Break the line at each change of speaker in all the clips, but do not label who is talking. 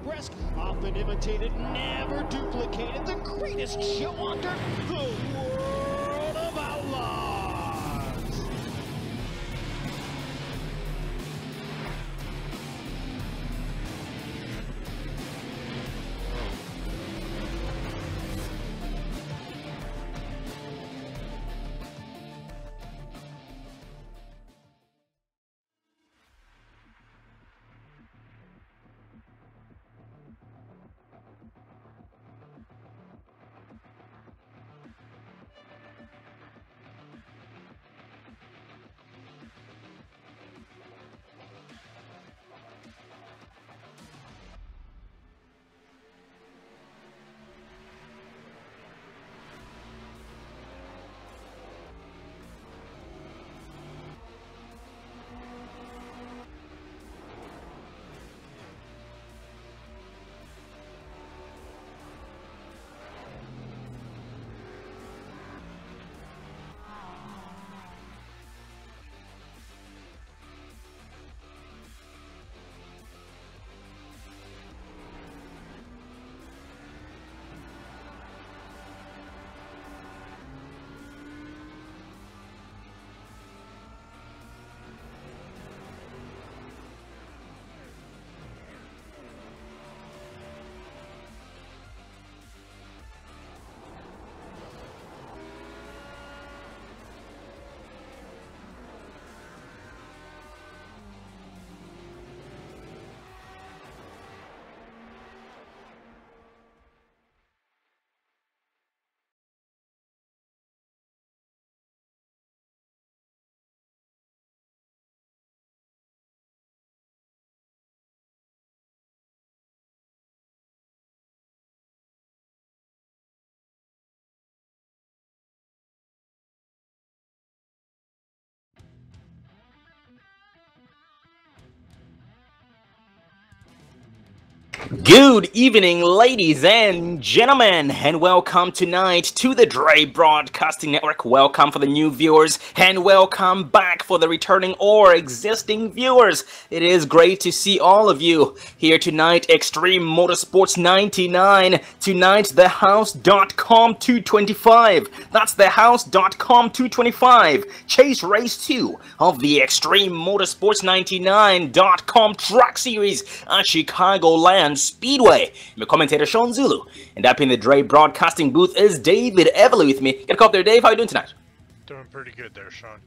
Arabesque, often imitated, never duplicated, the greatest show under the world of outlaws.
Good evening, ladies and gentlemen, and welcome tonight to the Dre Broadcasting Network. Welcome for the new viewers, and welcome back for the returning or existing viewers. It is great to see all of you here tonight. Extreme Motorsports 99. Tonight, thehouse.com 225. That's thehouse.com 225. Chase Race 2 of the Extreme Motorsports 99.com track series at Chicagoland Speedway. I'm your commentator Sean Zulu, and up in the Dre Broadcasting booth is David Everly with me. Get a call up there, Dave. How you doing tonight?
Doing pretty good there, Sean.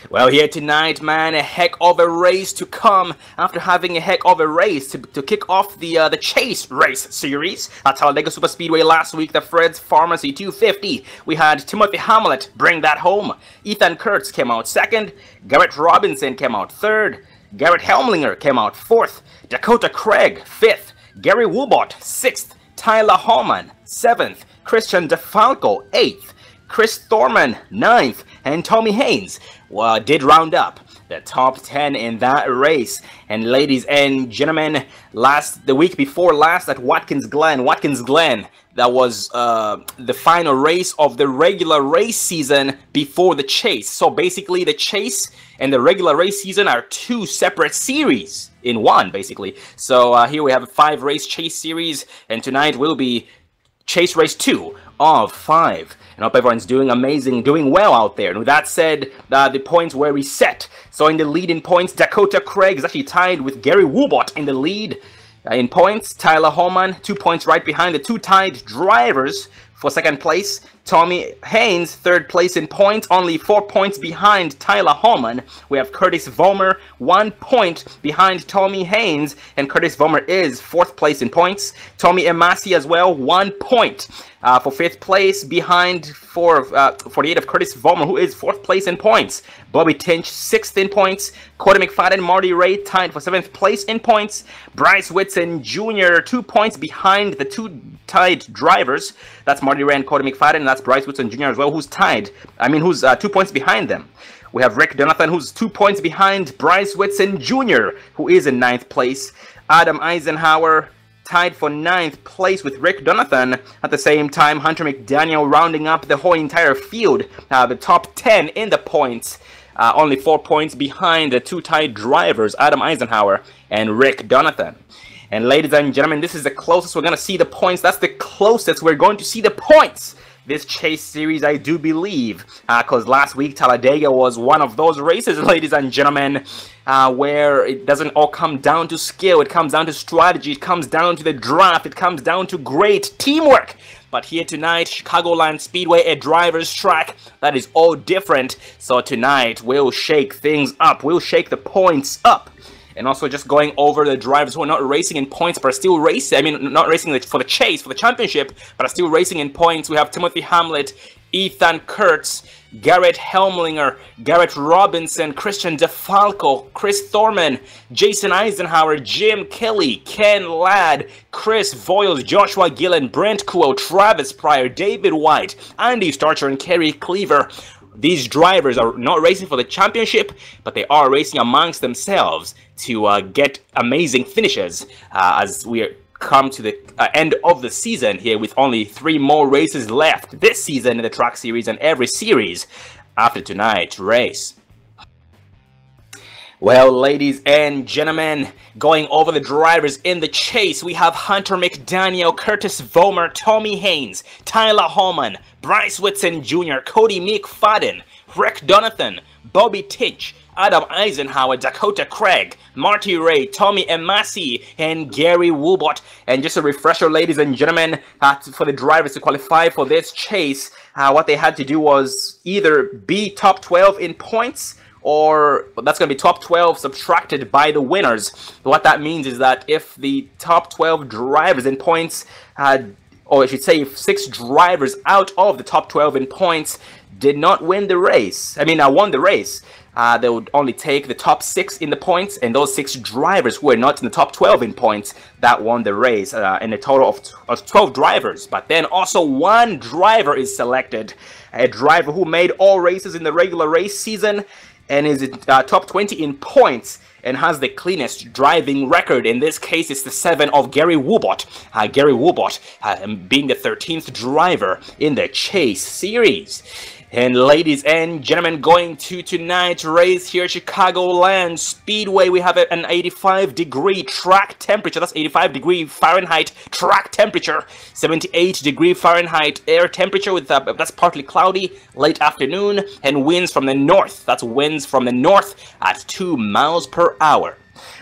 Well, here tonight, man, a heck of a race to come after having a heck of a race to kick off the Chase Race series at Talladega Superspeedway last week, the Fred's Pharmacy 250. We had Timothy Hamlet bring that home. Ethan Kurtz came out second. Garrett Robinson came out third. Garrett Helmlinger came out fourth. Dakota Craig, 5th, Gary Woolbot, 6th, Tyler Hallman, 7th, Christian DeFalco, 8th, Chris Thorman, 9th, and Tommy Haynes did round up the top 10 in that race. And ladies and gentlemen, the week before last at Watkins Glen, that was the final race of the regular race season before the Chase. So basically the Chase and the regular race season are two separate series in one, basically. So here we have a 5-race Chase series, and tonight will be Chase Race 2 of 5. And I hope everyone's doing amazing, doing well out there. And with that said, the points were reset. So in the lead in points, Dakota Craig is actually tied with Gary Woolbot in the lead in points. Tyler Hallman, 2 points right behind the two tied drivers for second place. Tommy Haynes, third place in points, only 4 points behind Tyler Hallman. We have Curtis Vollmer, 1 point behind Tommy Haynes, and Curtis Vollmer is fourth place in points. Tommy Emasi as well, 1 point for fifth place behind 48 of Curtis Vollmer, who is fourth place in points. Bobby Tinch, sixth in points. Cody McFadden, Marty Ray tied for seventh place in points. Bryce Whitson Jr., 2 points behind the two tied drivers. That's Marty Ray and Cody McFadden, and that's Bryce Whitson Jr. as well, who's 2 points behind them. We have Rick Donathan, who's 2 points behind Bryce Whitson Jr., who is in 9th place. Adam Eisenhower tied for 9th place with Rick Donathan. At the same time, Hunter McDaniel rounding up the whole entire field, the top 10 in the points. Only 4 points behind the two tied drivers, Adam Eisenhower and Rick Donathan. And ladies and gentlemen, this is the closest we're going to see the points. That's the closest we're going to see the points this chase series, I do believe, because last week Talladega was one of those races, ladies and gentlemen, where it doesn't all come down to skill. It comes down to strategy. It comes down to the draft. It comes down to great teamwork. But here tonight, Chicagoland Speedway, a driver's track, that is all different. So tonight, we'll shake things up. We'll shake the points up. And also just going over the drivers who are not racing in points, but are still racing. I mean, not racing for the chase, for the championship, but are still racing in points. We have Timothy Hamlet, Ethan Kurtz, Garrett Helmlinger, Garrett Robinson, Christian DeFalco, Chris Thorman, Jason Eisenhower, Jim Kelly, Ken Ladd, Chris Voiles, Joshua Gillen, Brent Kuo, Travis Pryor, David White, Andy Starcher, and Kerry Cleaver. These drivers are not racing for the championship, but they are racing amongst themselves to get amazing finishes as we come to the end of the season here with only 3 more races left this season in the track series and every series after tonight's race. Well, ladies and gentlemen, going over the drivers in the chase, we have Hunter McDaniel, Curtis Vollmer, Tommy Haynes, Tyler Holman, Bryce Whitson Jr., Cody McFadden, Rick Donathan, Bobby Titch, Adam Eisenhower, Dakota Craig, Marty Ray, Tommy Emasi, and Gary Woolbot. And just a refresher, ladies and gentlemen, for the drivers to qualify for this chase, what they had to do was either be top 12 in points, or that's going to be top 12 subtracted by the winners. What that means is that if the top 12 drivers in points had, or I should say if 6 drivers out of the top 12 in points did not win the race, won the race, they would only take the top 6 in the points, and those 6 drivers who were not in the top 12 in points, that won the race in a total of 12 drivers. But then also 1 driver is selected, a driver who made all races in the regular race season and is top 20 in points and has the cleanest driving record. In this case, it's the 7 of Gary Woolbot. Gary Woolbot being the 13th driver in the chase series. And ladies and gentlemen, going to tonight's race here at Chicagoland Speedway, we have an 85-degree track temperature. That's 85-degree Fahrenheit track temperature, 78-degree Fahrenheit air temperature with that's partly cloudy, late afternoon, and winds from the north. That's winds from the north at 2 miles per hour.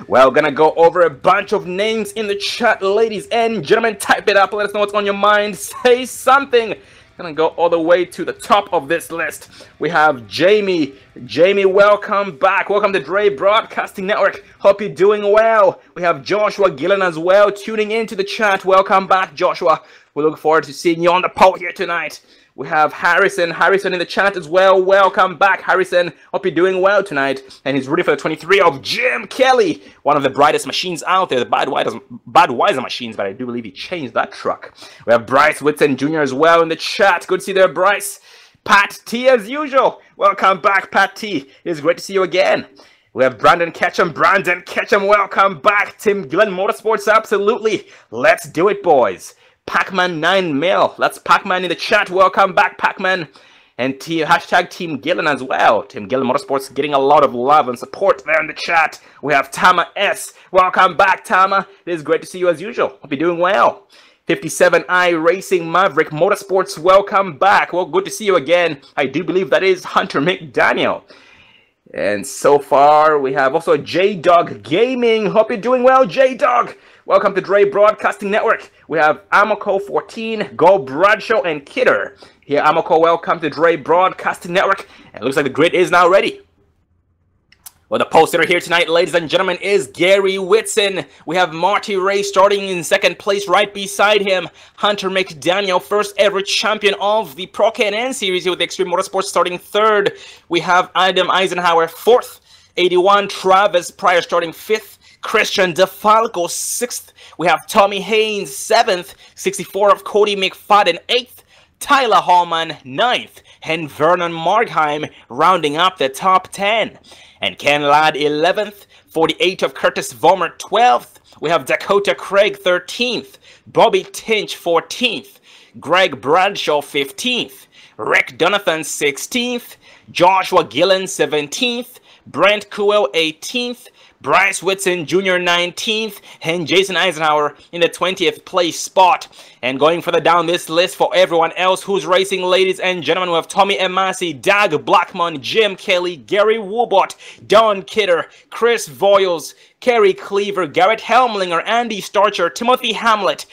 Well, gonna go over a bunch of names in the chat, ladies and gentlemen. Type it up, let us know what's on your mind. Say something. Gonna go all the way to the top of this list. We have Jamie. Jamie, welcome back. Welcome to Dre Broadcasting Network. Hope you're doing well. We have Joshua Gillen as well tuning into the chat. Welcome back, Joshua. We look forward to seeing you on the pole here tonight. We have Harrison in the chat as well. Welcome back, Harrison. Hope you're doing well tonight. And he's ready for the 23 of Jim Kelly, one of the brightest machines out there, the Budweiser machines, but I do believe he changed that truck. We have Bryce Whitson Jr. as well in the chat. Good to see you there, Bryce. Pat T as usual. Welcome back, Pat T. It's great to see you again. We have Brandon Ketchum. Brandon Ketchum, welcome back. Tim Gillen Motorsports, absolutely. Let's do it, boys. Pac-Man 9 mil. That's Pac-Man in the chat. Welcome back, Pac-Man. And hashtag Team Gillen as well. Team Gillen Motorsports getting a lot of love and support there in the chat. We have Tama S. Welcome back, Tama. It is great to see you as usual. Hope you're doing well. 57i Racing Maverick Motorsports, welcome back. Well, good to see you again. I do believe that is Hunter McDaniel. And so far, we have also J-Dog Gaming. Hope you're doing well, J-Dog. Welcome to Dre Broadcasting Network. We have Amoco 14, Go Bradshaw, and Kidder. Here, Amoco, welcome to Dre Broadcasting Network. And it looks like the grid is now ready. Well, the poster here tonight, ladies and gentlemen, is Gary Whitson. We have Marty Ray starting in 2nd place right beside him. Hunter McDaniel, first ever champion of the Pro Can-Am Series here with Extreme Motorsports, starting 3rd. We have Adam Eisenhower, 4th. 81, Travis Pryor starting 5th. Christian DeFalco, 6th. We have Tommy Haynes, 7th. 64 of Cody McFadden, 8th. Tyler Hallman, 9th. And Vernon Markheim rounding up the top 10. And Ken Ladd, 11th. 48 of Curtis Vollmer, 12th. We have Dakota Craig, 13th. Bobby Tinch, 14th. Greg Bradshaw, 15th. Rick Donathan, 16th. Joshua Gillen, 17th. Brent Kuo, 18th. Bryce Whitson Jr. 19th, and Jason Eisenhower in the 20th place spot. And going further down this list for everyone else who's racing, ladies and gentlemen, we have Tommy Emasi, Doug Blackmon, Jim Kelly, Gary Woobot, Don Kidder, Chris Voiles, Kerry Cleaver, Garrett Helmlinger, Andy Starcher, Timothy Hamlet,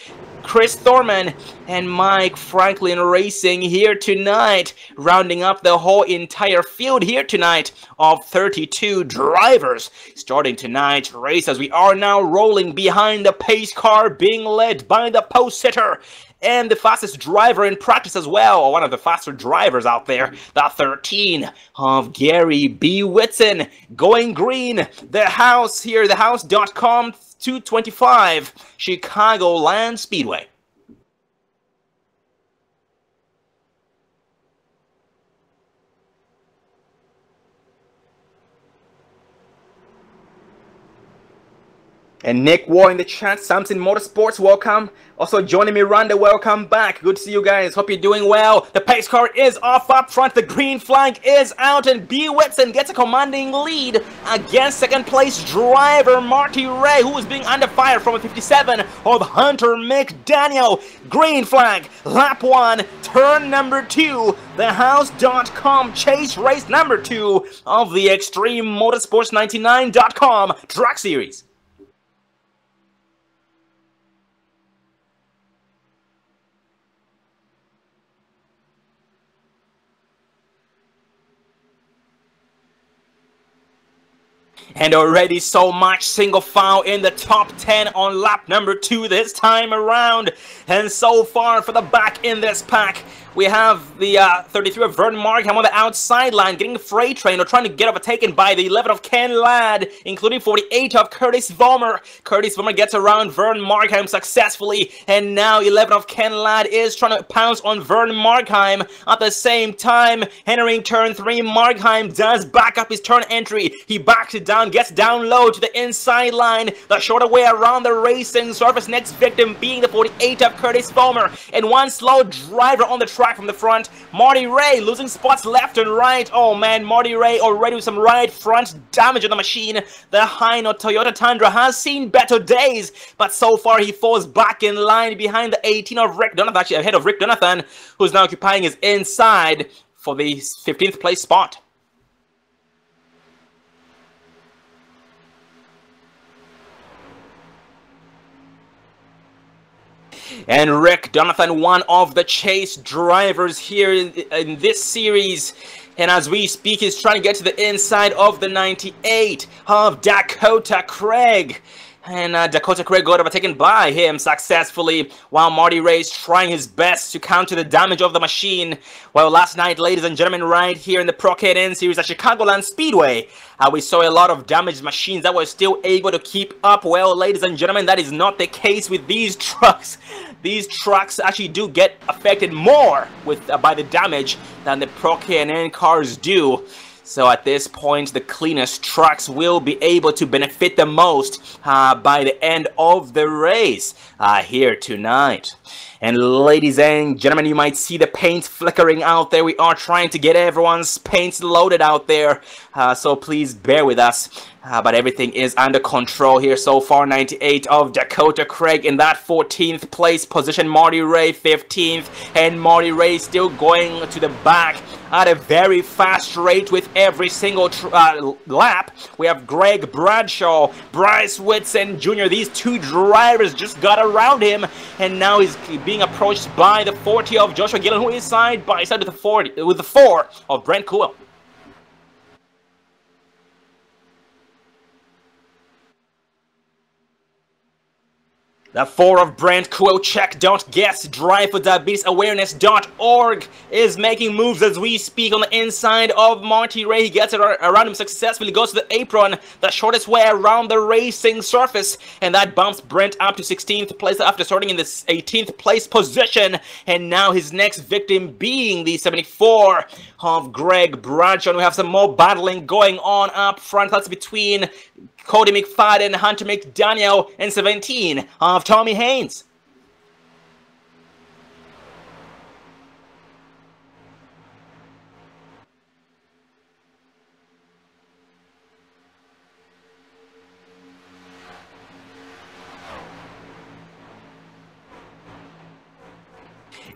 Chris Thorman, and Mike Franklin racing here tonight, rounding up the whole entire field here tonight of 32 drivers. Starting tonight's race as we are now rolling behind the pace car being led by the post sitter and the fastest driver in practice as well, or one of the faster drivers out there, the 13 of Gary B. Whitson. Going green, the house here, thehouse.com 225 Chicagoland Speedway. And Nick War in the chat, Samson Motorsports, welcome. Also joining me, Rhonda, welcome back. Good to see you guys. Hope you're doing well. The pace car is off up front. The green flag is out, and B. Whitson gets a commanding lead against second place driver Marty Ray, who is being under fire from a 57 of Hunter McDaniel. Green flag, lap 1, turn number 2, thehouse.com chase race number 2 of the Extreme Motorsports 99.com Truck Series. And already so much single file in the top 10 on lap number 2 this time around. And so far for the back in this pack, we have the 33 of Vern Markham on the outside line, getting the freight train or trying to get overtaken by the 11 of Ken Ladd, including 48 of Curtis Vollmer. Curtis Vollmer gets around Vern Markham successfully, and now 11 of Ken Ladd is trying to pounce on Vern Markham. At the same time, entering turn 3, Markham does back up his turn entry. He backs it down, gets down low to the inside line, the shorter way around the racing surface. Next victim being the 48 of Curtis Vollmer, and one slow driver on the track from the front, Marty Ray, losing spots left and right. Oh man, Marty Ray already with some right front damage on the machine. The Hino Toyota Tundra has seen better days, but so far he falls back in line behind the 18 of Rick Donathan, actually ahead of Rick Donathan, who's now occupying his inside for the 15th place spot. And Rick Donathan, one of the chase drivers here in this series. And as we speak, he's trying to get to the inside of the 98 of Dakota Craig. And Dakota Craig got overtaken by him successfully, while Marty Ray is trying his best to counter the damage of the machine. Well, last night, ladies and gentlemen, right here in the Pro K&N series at Chicagoland Speedway, we saw a lot of damaged machines that were still able to keep up. Well, ladies and gentlemen, that is not the case with these trucks. These trucks actually do get affected more with by the damage than the Pro K&N cars do. So at this point, the cleanest trucks will be able to benefit the most by the end of the race here tonight. And ladies and gentlemen, you might see the paint flickering out there. We are trying to get everyone's paints loaded out there, so please bear with us. But everything is under control here so far. 98 of Dakota Craig in that 14th place position. Marty Ray 15th, and Marty Ray still going to the back at a very fast rate with every single lap. We have Greg Bradshaw, Bryce Whitson Jr. These two drivers just got around him, and now he's being approached by the 40 of Joshua Gillen, who is side by side with the 4 of Brent Kuhl. The 4 of Brent Kuhl, check, don't guess, drivefordiabetesawareness.org is making moves as we speak on the inside of Marty Ray. He gets it around him successfully, goes to the apron, the shortest way around the racing surface, and that bumps Brent up to 16th place after starting in the 18th place position. And now his next victim being the 74 of Greg Bradshaw. We have some more battling going on up front. That's between Cody McFadden, Hunter McDaniel, and 17 of Tommy Haynes.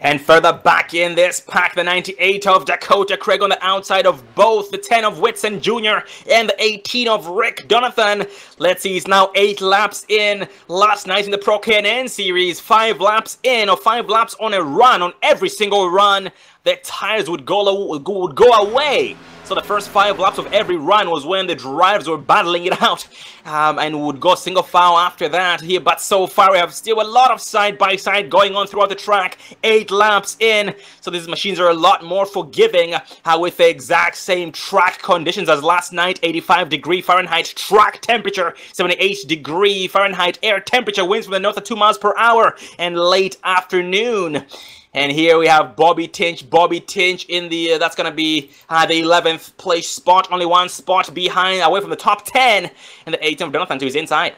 And further back in this pack, the 98 of Dakota Craig on the outside of both the 10 of Whitson Jr. and the 18 of Rick Donathan. Let's see, he's now 8 laps in. Last night in the Pro K&N Series, 5 laps in, or 5 laps on a run. On every single run, the tires would go away. So the first 5 laps of every run was when the drivers were battling it out, and would go single file after that here. But so far we have still a lot of side-by-side going on throughout the track. 8 laps in, so these machines are a lot more forgiving with the exact same track conditions as last night. 85-degree Fahrenheit track temperature, 78-degree Fahrenheit air temperature, winds from the north at 2 miles per hour, and late afternoon. And here we have Bobby Tinch. Bobby Tinch in the, that's going to be the 11th place spot. Only 1 spot behind, away from the top 10. And the 18th of Jonathan to his inside.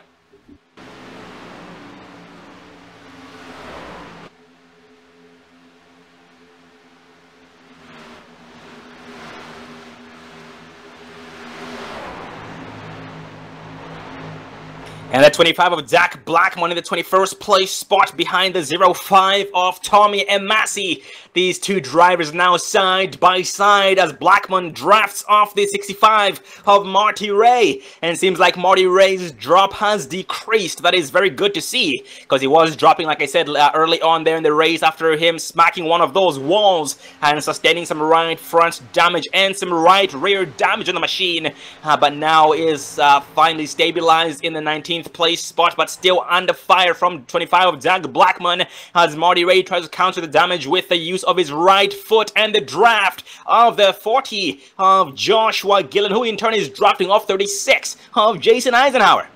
And the 25 of Zach Blackmon in the 21st place spot behind the 05 of Tommy Massey. These two drivers now side by side as Blackmon drafts off the 65 of Marty Ray. And it seems like Marty Ray's drop has decreased. That is very good to see, because he was dropping, like I said, early on there in the race after him smacking one of those walls and sustaining some right front damage and some right rear damage on the machine. But now is finally stabilized in the 19th place spot, but still under fire from 25 of Doug Blackmon as Marty Ray tries to counter the damage with the use of his right foot, and the draft of the 40 of Joshua Gillen, who in turn is drafting off 36 of Jason Eisenhower.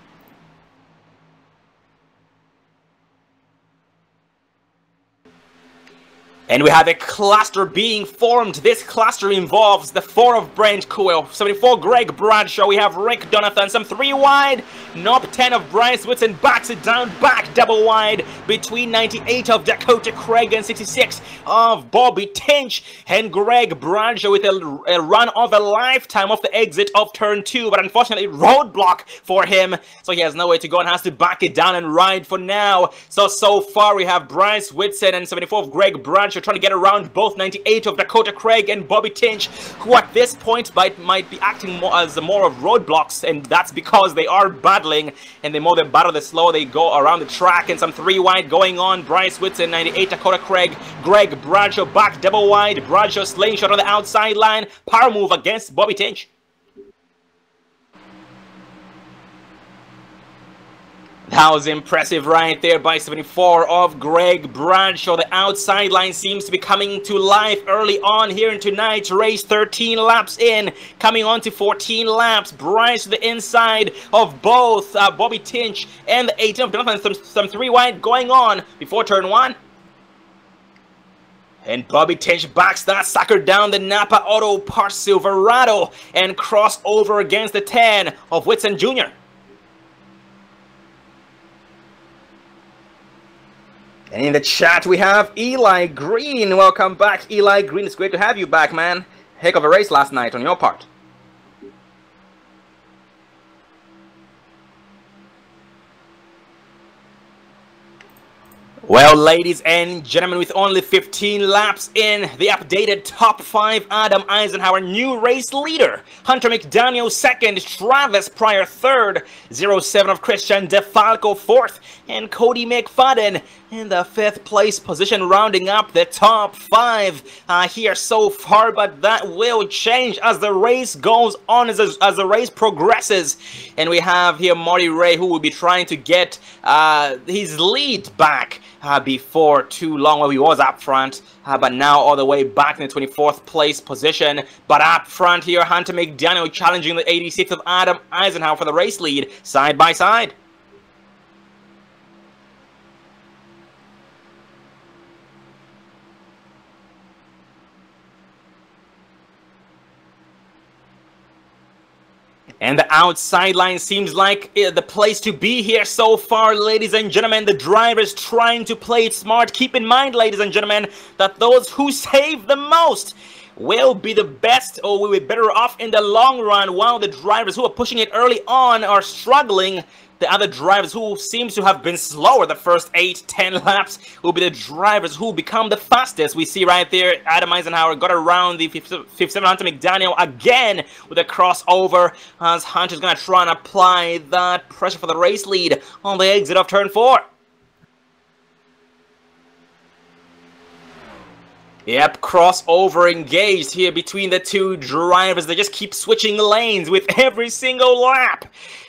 And we have a cluster being formed. This cluster involves the 4 of Brent Coyle, 74 Greg Bradshaw. We have Rick Donathan, some 3 wide. Knob 10 of Bryce Whitson backs it down, back double wide between 98 of Dakota Craig and 66 of Bobby Tinch. And Greg Bradshaw with a run of a lifetime off the exit of turn 2, but unfortunately roadblock for him. So he has nowhere to go and has to back it down and ride for now. So far we have Bryce Whitson and 74 of Greg Bradshaw trying to get around both 98 of Dakota Craig and Bobby Tinch, who at this point might be acting more as more of roadblocks, and that's because they are battling, and the more they battle, the slower they go around the track. And some 3 wide going on. Bryce Whitson, 98 Dakota Craig, Greg Bradshaw back double wide. Bradshaw slaying shot on the outside line, power move against Bobby Tinch. That was impressive right there by 74 of Greg Bradshaw. The outside line seems to be coming to life early on here in tonight's race. 13 laps in, coming on to 14 laps. Bryce to the inside of both Bobby Tinch and the 18 of Jonathan. Some 3 wide going on before turn 1. And Bobby Tinch backs that sucker down the Napa Auto Parts Silverado and cross over against the 10 of Whitson Jr. And in the chat we have Eli Green. Welcome back, Eli Green. It's great to have you back, man. Heck of a race last night on your part. Well, ladies and gentlemen, with only 15 laps in, the updated top 5, Adam Eisenhower, new race leader. Hunter McDaniel, 2nd. Travis Pryor, 3rd. 07 of Christian DeFalco, 4th. And Cody McFadden in the 5th place position, rounding up the top 5 here so far. But that will change as the race goes on, as the race progresses. And we have here Marty Ray, who will be trying to get his lead back. Before too long, where he was up front, but now all the way back in the 24th place position. But up front here, Hunter McDaniel challenging the 86th of Adam Eisenhower for the race lead, side by side. And the outside line seems like the place to be here so far, ladies and gentlemen. The drivers trying to play it smart. Keep in mind, ladies and gentlemen, that those who save the most will be the best, or will be better off in the long run, while the drivers who are pushing it early on are struggling the other drivers who seems to have been slower the first 8-10 laps will be the drivers who become the fastest. We see right there, Adam Eisenhower got around the 57 Hunter McDaniel again with a crossover, as Hunter's gonna try and apply that pressure for the race lead on the exit of turn 4. Yep, crossover engaged here between the two drivers. They just keep switching lanes with every single lap.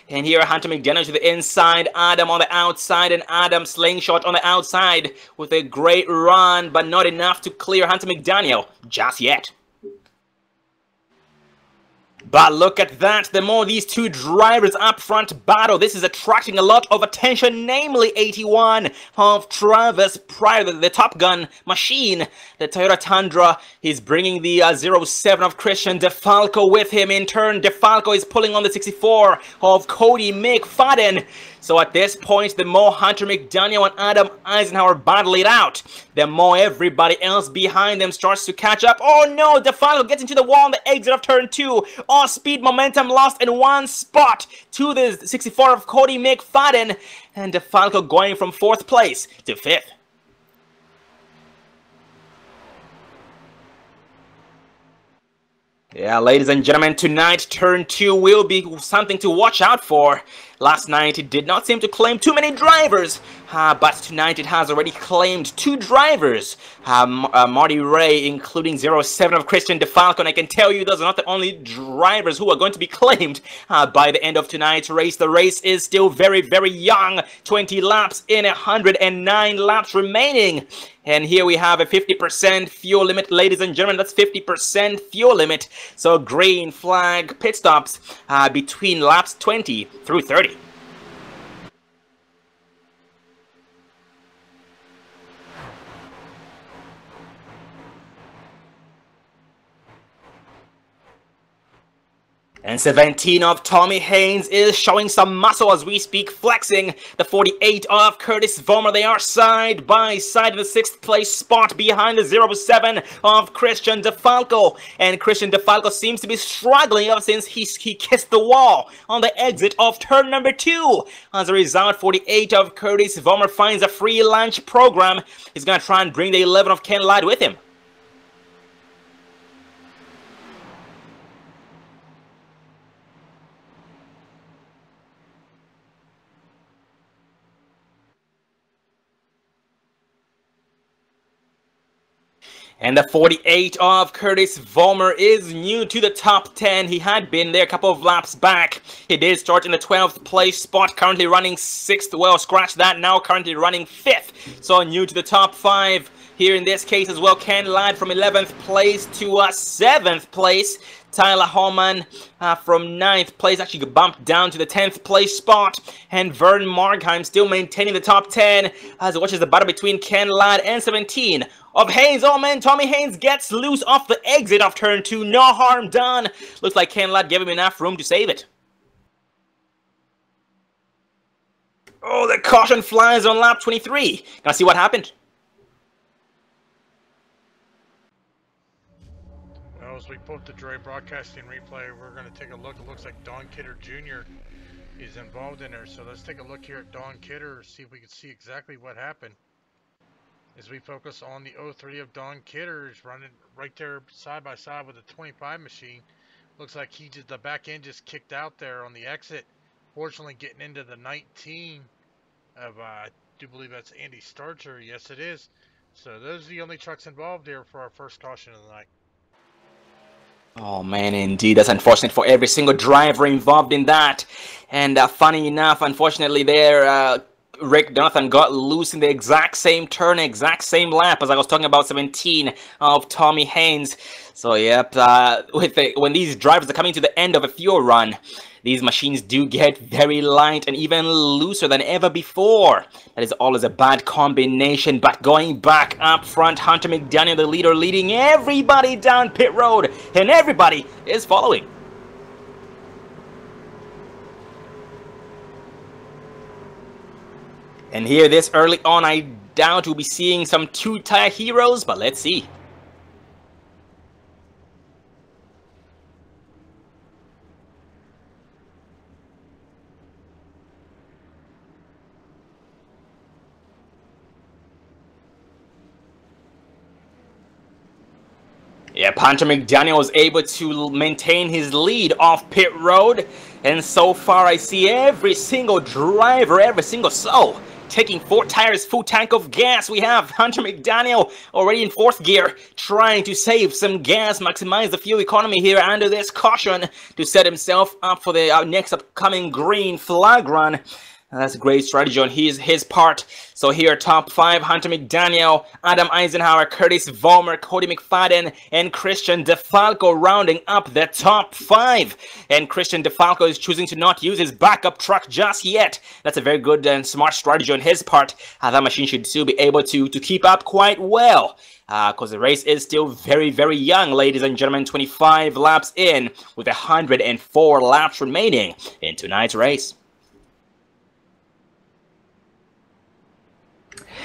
And here Hunter McDaniel to the inside, Adam on the outside, and Adam slingshot on the outside with a great run, but not enough to clear Hunter McDaniel just yet. But look at that, the more these two drivers up front battle, this is attracting a lot of attention, namely 81 of Travis Pryor, the Top Gun machine. The Toyota Tundra, he's bringing the 07 of Christian DeFalco with him. In turn, DeFalco is pulling on the 64 of Cody McFadden. So at this point, the more Hunter McDaniel and Adam Eisenhower battle it out, the more everybody else behind them starts to catch up. Oh no, DeFalco gets into the wall on the exit of turn 2. Off-speed momentum lost in one spot to the 64 of Cody McFadden. And DeFalco going from 4th place to 5th. Yeah, ladies and gentlemen, tonight turn 2 will be something to watch out for. Last night it did not seem to claim too many drivers, but tonight it has already claimed 2 drivers. Marty Ray, including 07 of Christian DeFalco, and I can tell you those are not the only drivers who are going to be claimed by the end of tonight's race. The race is still very, very young. 20 laps in, 109 laps remaining. And here we have a 50% fuel limit, ladies and gentlemen. That's 50% fuel limit. So green flag pit stops between laps 20 through 30. And 17 of Tommy Haynes is showing some muscle as we speak, flexing. The 48 of Curtis Vollmer, they are side by side in the 6th place spot behind the 07 of Christian DeFalco. And Christian DeFalco seems to be struggling ever since he kissed the wall on the exit of turn number 2. As a result, 48 of Curtis Vollmer finds a free lunch program. He's going to try and bring the 11 of Ken Ladd with him. And the 48 of Curtis Vollmer is new to the top 10. He had been there a couple of laps back. He did start in the 12th place spot, currently running 6th. Well, scratch that, now currently running 5th. So new to the top 5 here in this case as well. Ken Ladd from 11th place to 7th place. Tyler Holman from 9th place actually bumped down to the 10th place spot. And Vern Markheim still maintaining the top 10 as it watches the battle between Ken Ladd and 17 of Haynes. Oh man, Tommy Haynes gets loose off the exit of turn 2. No harm done. Looks like Ken Ladd gave him enough room to save it. Oh, the caution flies on lap 23. Gonna see what happened.
Well, as we put the Dre broadcasting replay, we're going to take a look. It looks like Don Kidder Jr. is involved in there. So let's take a look here at Don Kidder, see if we can see exactly what happened. As we focus on the 03 of Don Kidder, is running right there side by side with the 25 machine. Looks like the back end just kicked out there on the exit. Fortunately, getting into the 19 of, I do believe that's Andy Starcher. Yes, it is. So those are the only trucks involved here for our first caution of the night.
Oh man, indeed, that's unfortunate for every single driver involved in that. And funny enough, unfortunately there, Rick Jonathan got loose in the exact same turn, exact same lap as I was talking about 17 of Tommy Haynes. So yep, when these drivers are coming to the end of a fuel run, these machines do get very light and even looser than ever before. That is always a bad combination, but going back up front, Hunter McDaniel, the leader, leading everybody down pit road, and everybody is following. And here, this early on, I doubt we'll be seeing some two-tire heroes, but let's see. Yeah, Hunter McDaniel was able to maintain his lead off pit road, and so far I see every single driver, every single soul taking 4 tires, full tank of gas. We have Hunter McDaniel already in 4th gear, trying to save some gas, maximize the fuel economy here under this caution to set himself up for the next upcoming green flag run. That's a great strategy on his part. So here, top 5, Hunter McDaniel, Adam Eisenhower, Curtis Vollmer, Cody McFadden, and Christian DeFalco rounding up the top 5. And Christian DeFalco is choosing to not use his backup truck just yet. That's a very good and smart strategy on his part. That machine should still be able to keep up quite well. Because the race is still very, very young, ladies and gentlemen. 25 laps in with 104 laps remaining in tonight's race.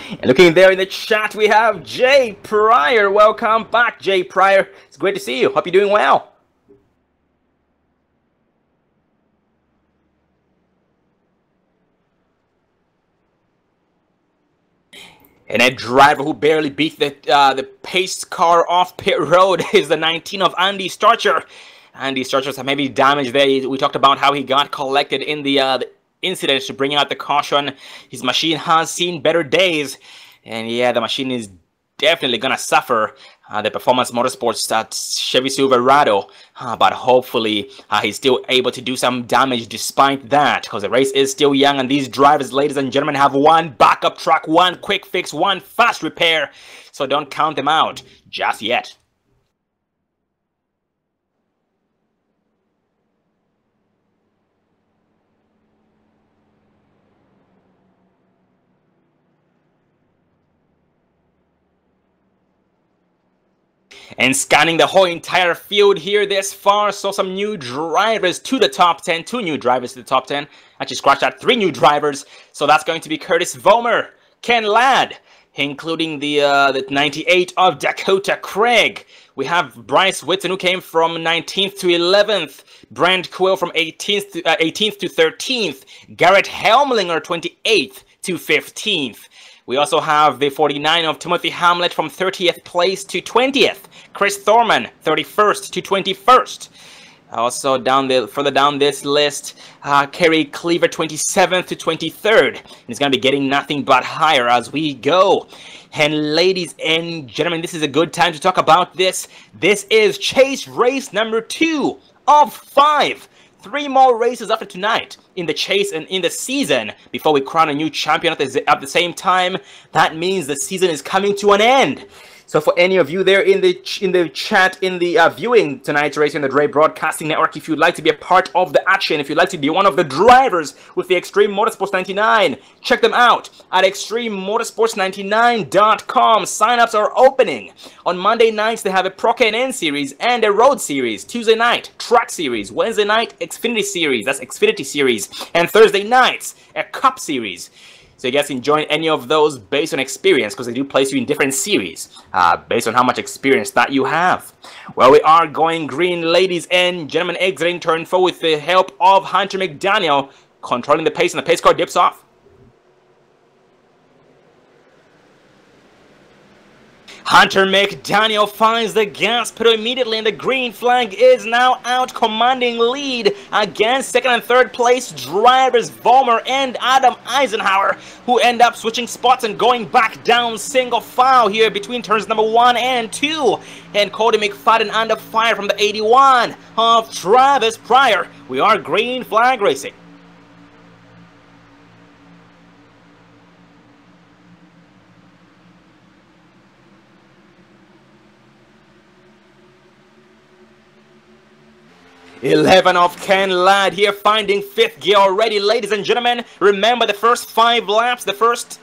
And looking there in the chat, we have Jay Pryor. Welcome back, Jay Pryor. It's great to see you. Hope you're doing well. And a driver who barely beat the pace car off pit road is the 19 of Andy Starcher. Andy Starcher's maybe damaged there. We talked about how he got collected in the incident to bring out the caution. His machine has seen better days, and yeah, the machine is definitely gonna suffer the Performance Motorsports Chevy Silverado, but hopefully he's still able to do some damage despite that, because the race is still young, and these drivers, ladies and gentlemen, have 1 backup truck, 1 quick fix, 1 fast repair, so don't count them out just yet. And scanning the whole entire field here this far, saw some new drivers to the top 10. 2 new drivers to the top 10. Actually, scratch that, 3 new drivers. So that's going to be Curtis Vollmer, Ken Ladd, including the 98 of Dakota Craig. We have Bryce Whitson, who came from 19th to 11th. Brent Quill from 18th to 13th. Garrett Helmlinger, 28th to 15th. We also have the 49 of Timothy Hamlet from 30th place to 20th. Chris Thorman, 31st to 21st. Also further down this list, Kerry Cleaver, 27th to 23rd. He's going to be getting nothing but higher as we go. And ladies and gentlemen, this is a good time to talk about this. This is Chase race number 2 of 5. 3 more races after tonight in the chase and in the season before we crown a new champion at the same time. That means the season is coming to an end. So for any of you there in the chat, in the viewing tonight's race in the Dre Broadcasting Network, if you'd like to be a part of the action, if you'd like to be one of the drivers with the Extreme Motorsports 99, check them out at extrememotorsports99.com. Sign-ups are opening. On Monday nights, they have a Pro K&N series and a Road series. Tuesday night, Track series. Wednesday night, Xfinity series. That's Xfinity series. And Thursday nights, a Cup series. So you guys can join any of those based on experience, because they do place you in different series based on how much experience that you have. Well, we are going green, ladies and gentlemen, exiting turn 4 with the help of Hunter McDaniel, controlling the pace, and the pace car dips off. Hunter McDaniel finds the gas pedal immediately, and the green flag is now out, commanding lead against 2nd and 3rd place drivers Vollmer and Adam Eisenhower, who end up switching spots and going back down single file here between turns number 1 and 2. And Cody McFadden under fire from the 81 of Travis Pryor. We are green flag racing. 11 of Ken Ladd here, finding 5th gear already, ladies and gentlemen. Remember, the first 5 laps,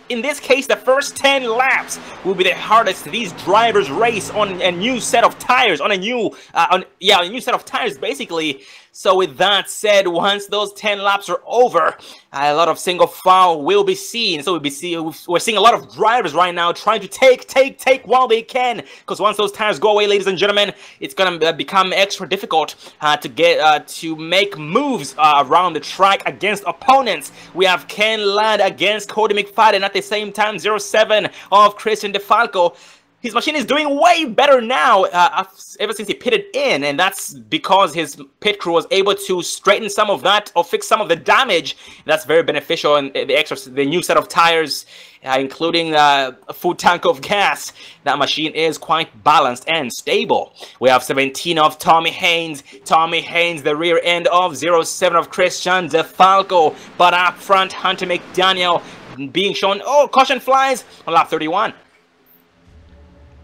in this case, the first 10 laps will be the hardest these drivers race on a new set of tires, a new set of tires, basically. So with that said, once those 10 laps are over, a lot of single file will be seen. So we're seeing a lot of drivers right now trying to take while they can, because once those tires go away, ladies and gentlemen, it's gonna become extra difficult to make moves around the track against opponents. We have Ken Ladd against Cody McFadden at the same time. 07 of Christian DeFalco. his machine is doing way better now ever since he pitted in, and that's because his pit crew was able to straighten some of that or fix some of the damage. That's very beneficial, and the new set of tires, including a full tank of gas. That machine is quite balanced and stable. We have 17 of Tommy Haynes. Tommy Haynes, the rear end of 07 of Christian DeFalco, but up front, Hunter McDaniel being shown. Oh, caution flies on lap 31.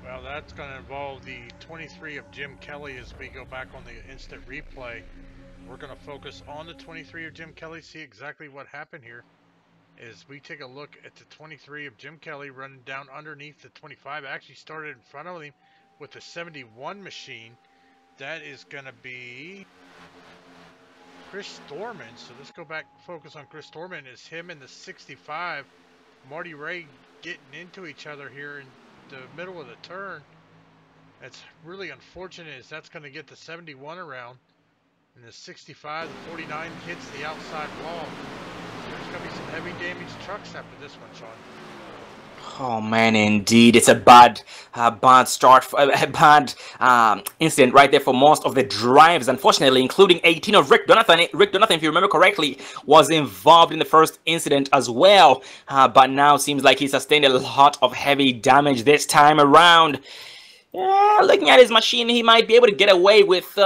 Well, that's going to involve the 23 of Jim Kelly as we go back on the instant replay. We're going to focus on the 23 of Jim Kelly, see exactly what happened here. As we take a look at the 23 of Jim Kelly running down underneath the 25, actually started in front of him with the 71 machine. That is going to be Chris Thorman. So let's go back, focus on Chris Thorman. Is him and the 65, Marty Ray, getting into each other here in the middle of the turn. That's really unfortunate, as that's going to get the 71 around, and the 65, the 49 hits the outside wall. There's going to be some heavy damage trucks after this one, Sean.
Oh man, indeed, it's a bad start, a bad incident right there for most of the drivers, unfortunately, including 18 of Rick Donathan. Rick Donathan, if you remember correctly, was involved in the first incident as well, but now seems like he sustained a lot of heavy damage this time around. Looking at his machine, he might be able to get away with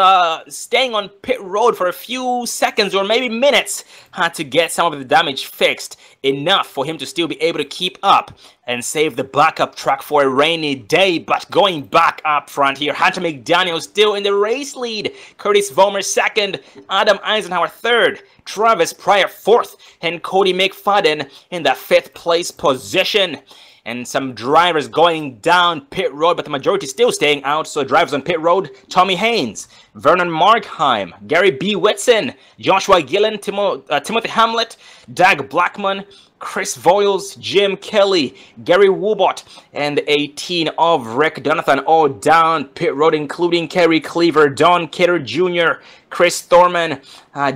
staying on pit road for a few seconds or maybe minutes to get some of the damage fixed, enough for him to still be able to keep up and save the backup truck for a rainy day. But going back up front here, Hunter McDaniel still in the race lead, Curtis Vollmer second, Adam Eisenhower third, Travis Pryor fourth, and Cody McFadden in the 5th place position. And some drivers going down pit road, but the majority still staying out. So drivers on pit road: Tommy Haynes, Vernon Markheim, Gary B. Whitson, Joshua Gillen, Timothy Hamlet, Doug Blackman, Chris Voiles, Jim Kelly, Gary Woobot, and the 18 of Rick Donathan, all down pit road, including Kerry Cleaver, Don Kidder Jr., Chris Thorman,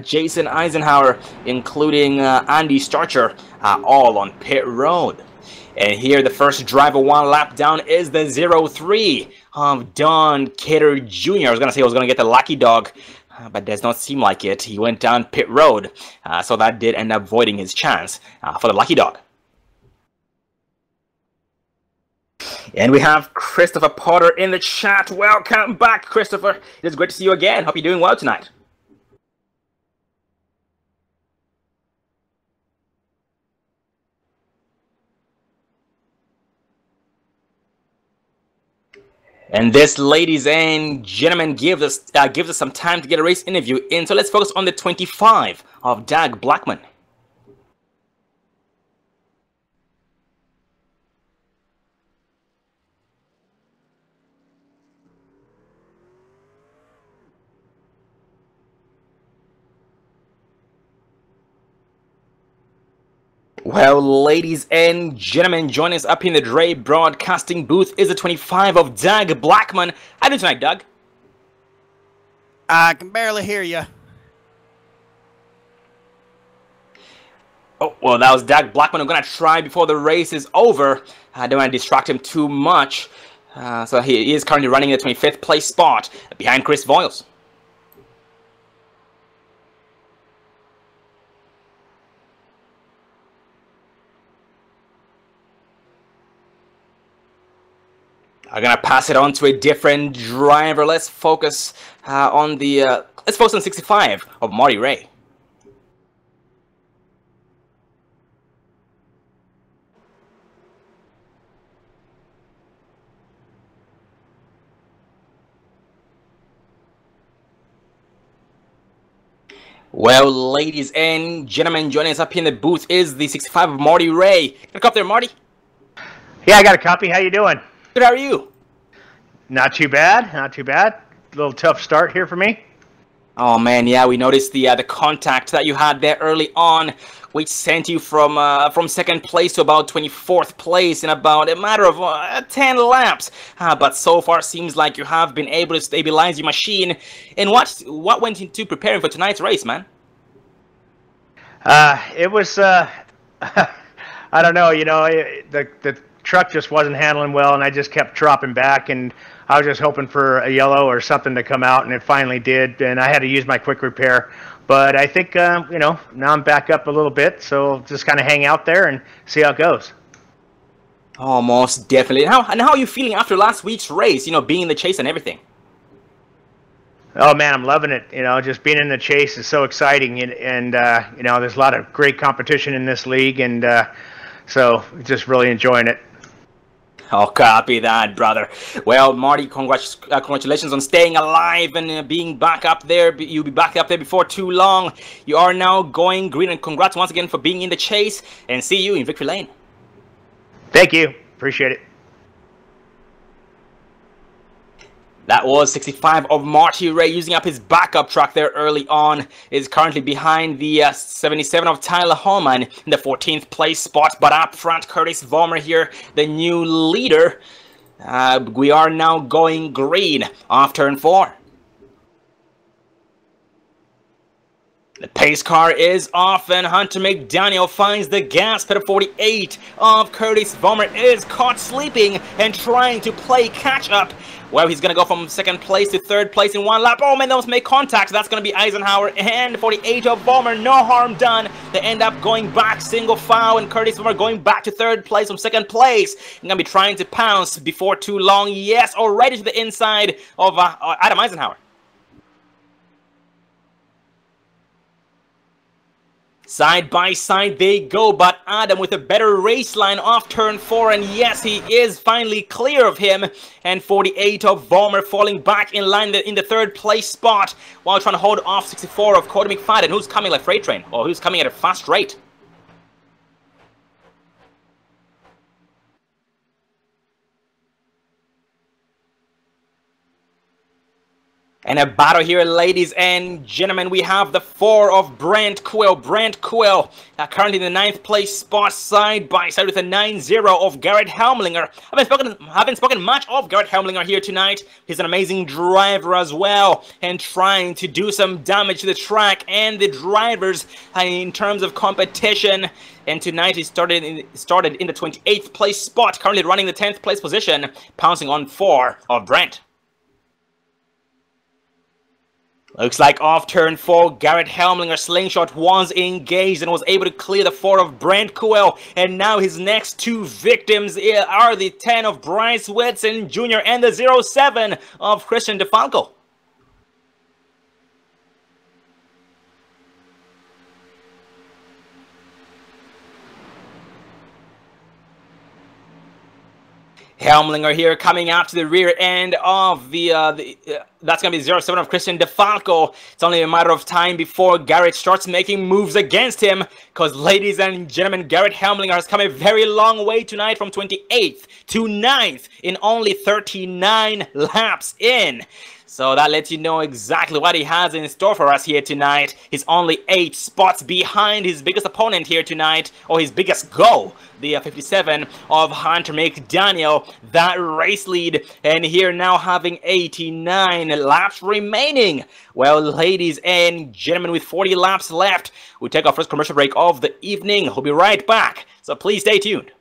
Jason Eisenhower, including Andy Starcher, all on pit road. And here, the first driver one lap down is the 03 of Don Kidder Jr. I was going to say I was going to get the lucky dog, but does not seem like it. He went down pit road, so that did end up voiding his chance for the lucky dog. And we have Christopher Potter in the chat. Welcome back, Christopher. It is great to see you again. Hope you're doing well tonight. And this, ladies and gentlemen, gives us some time to get a race interview in. So let's focus on the 25 of Doug Blackman. Well, ladies and gentlemen, joining us up in the Dre Broadcasting booth is the 25 of Doug Blackman. How are you tonight, Doug?
I can barely hear you.
Oh, well, that was Doug Blackman. I'm going to try before the race is over. I don't want to distract him too much. So he is currently running the 25th place spot behind Chris Voiles. I'm gonna pass it on to a different driver. Let's focus on 65 of Marty Ray. Well, ladies and gentlemen, joining us up here in the booth is the 65 of Marty Ray. Get a copy there, Marty.
Yeah, I got a copy. How you doing?
Good, how are you?
Not too bad, not too bad. A little tough start here for me.
Oh man, yeah, we noticed the contact that you had there early on, which sent you from second place to about 24th place in about a matter of 10 laps. But so far, seems like you have been able to stabilize your machine. And what went into preparing for tonight's race, man?
It was I don't know. You know, the truck just wasn't handling well, and I just kept dropping back, and I was just hoping for a yellow or something to come out, and it finally did, and I had to use my quick repair. But I think, you know, now I'm back up a little bit, so just kind of hang out there and see how it goes.
Oh, most definitely. How are you feeling after last week's race, you know, being in the chase and everything?
Oh, man, I'm loving it. You know, just being in the chase is so exciting, and you know, there's a lot of great competition in this league, and so just really enjoying it.
Oh, copy that, brother. Well, Marty, congratulations on staying alive and being back up there. You'll be back up there before too long. You are now going green, and congrats once again for being in the chase, and see you in Victory Lane.
Thank you. Appreciate it.
That was 65 of Marty Ray using up his backup truck there early on. Is currently behind the 77 of Tyler Holman in the 14th place spot. But up front, Curtis Vollmer here, the new leader. We are now going green off turn 4. The pace car is off, and Hunter McDaniel finds the gas pedal. 48 of Curtis Vollmer is caught sleeping and trying to play catch up. Well, he's going to go from 2nd place to 3rd place in 1 lap. Oh, man, those make contact. That's going to be Eisenhower and 48 of Vollmer. No harm done. They end up going back single file, and Curtis Vollmer going back to 3rd place from 2nd place. He's going to be trying to pounce before too long. Yes, already to the inside of Adam Eisenhower. Side by side they go, but Adam with a better race line off turn 4, and yes, he is finally clear of him. And 48 of Vollmer falling back in line in the 3rd place spot, while trying to hold off 64 of Cody McFadden, who's coming like freight train, or who's coming at a fast rate. And a battle here, ladies and gentlemen. We have the 4 of Brent Quill. Brent Quill currently in the 9th place spot, side by side with a 9-0 of Garrett Helmlinger. Haven't spoken much of Garrett Helmlinger here tonight. He's an amazing driver as well, and trying to do some damage to the track and the drivers in terms of competition. And tonight he started in the 28th place spot, currently running the 10th place position, pouncing on 4 of Brent. Looks like off turn 4, Garrett Helmlinger slingshot was engaged and was able to clear the 4 of Brent Coel. And now his next 2 victims are the 10 of Bryce Whitson Jr. and the 07 of Christian DeFalco. Helmlinger here coming out to the rear end of that's going to be 07 of Christian DeFalco. It's only a matter of time before Garrett starts making moves against him, because, ladies and gentlemen, Garrett Helmlinger has come a very long way tonight, from 28th to 9th in only 39 laps in. So that lets you know exactly what he has in store for us here tonight. He's only 8 spots behind his biggest opponent here tonight, or his biggest goal, the 57 of Hunter McDaniel, that race lead. And here now having 89 laps remaining. Well, ladies and gentlemen, with 40 laps left, we take our first commercial break of the evening. We'll be right back, so please stay tuned.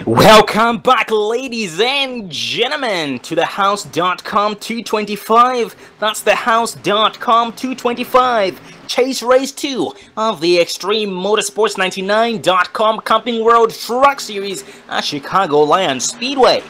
Welcome back, ladies and gentlemen, to the House.com 225. That's the House.com 225. Chase Race 2 of the Extreme Motorsports 99.com Camping World Truck Series at Chicagoland Speedway.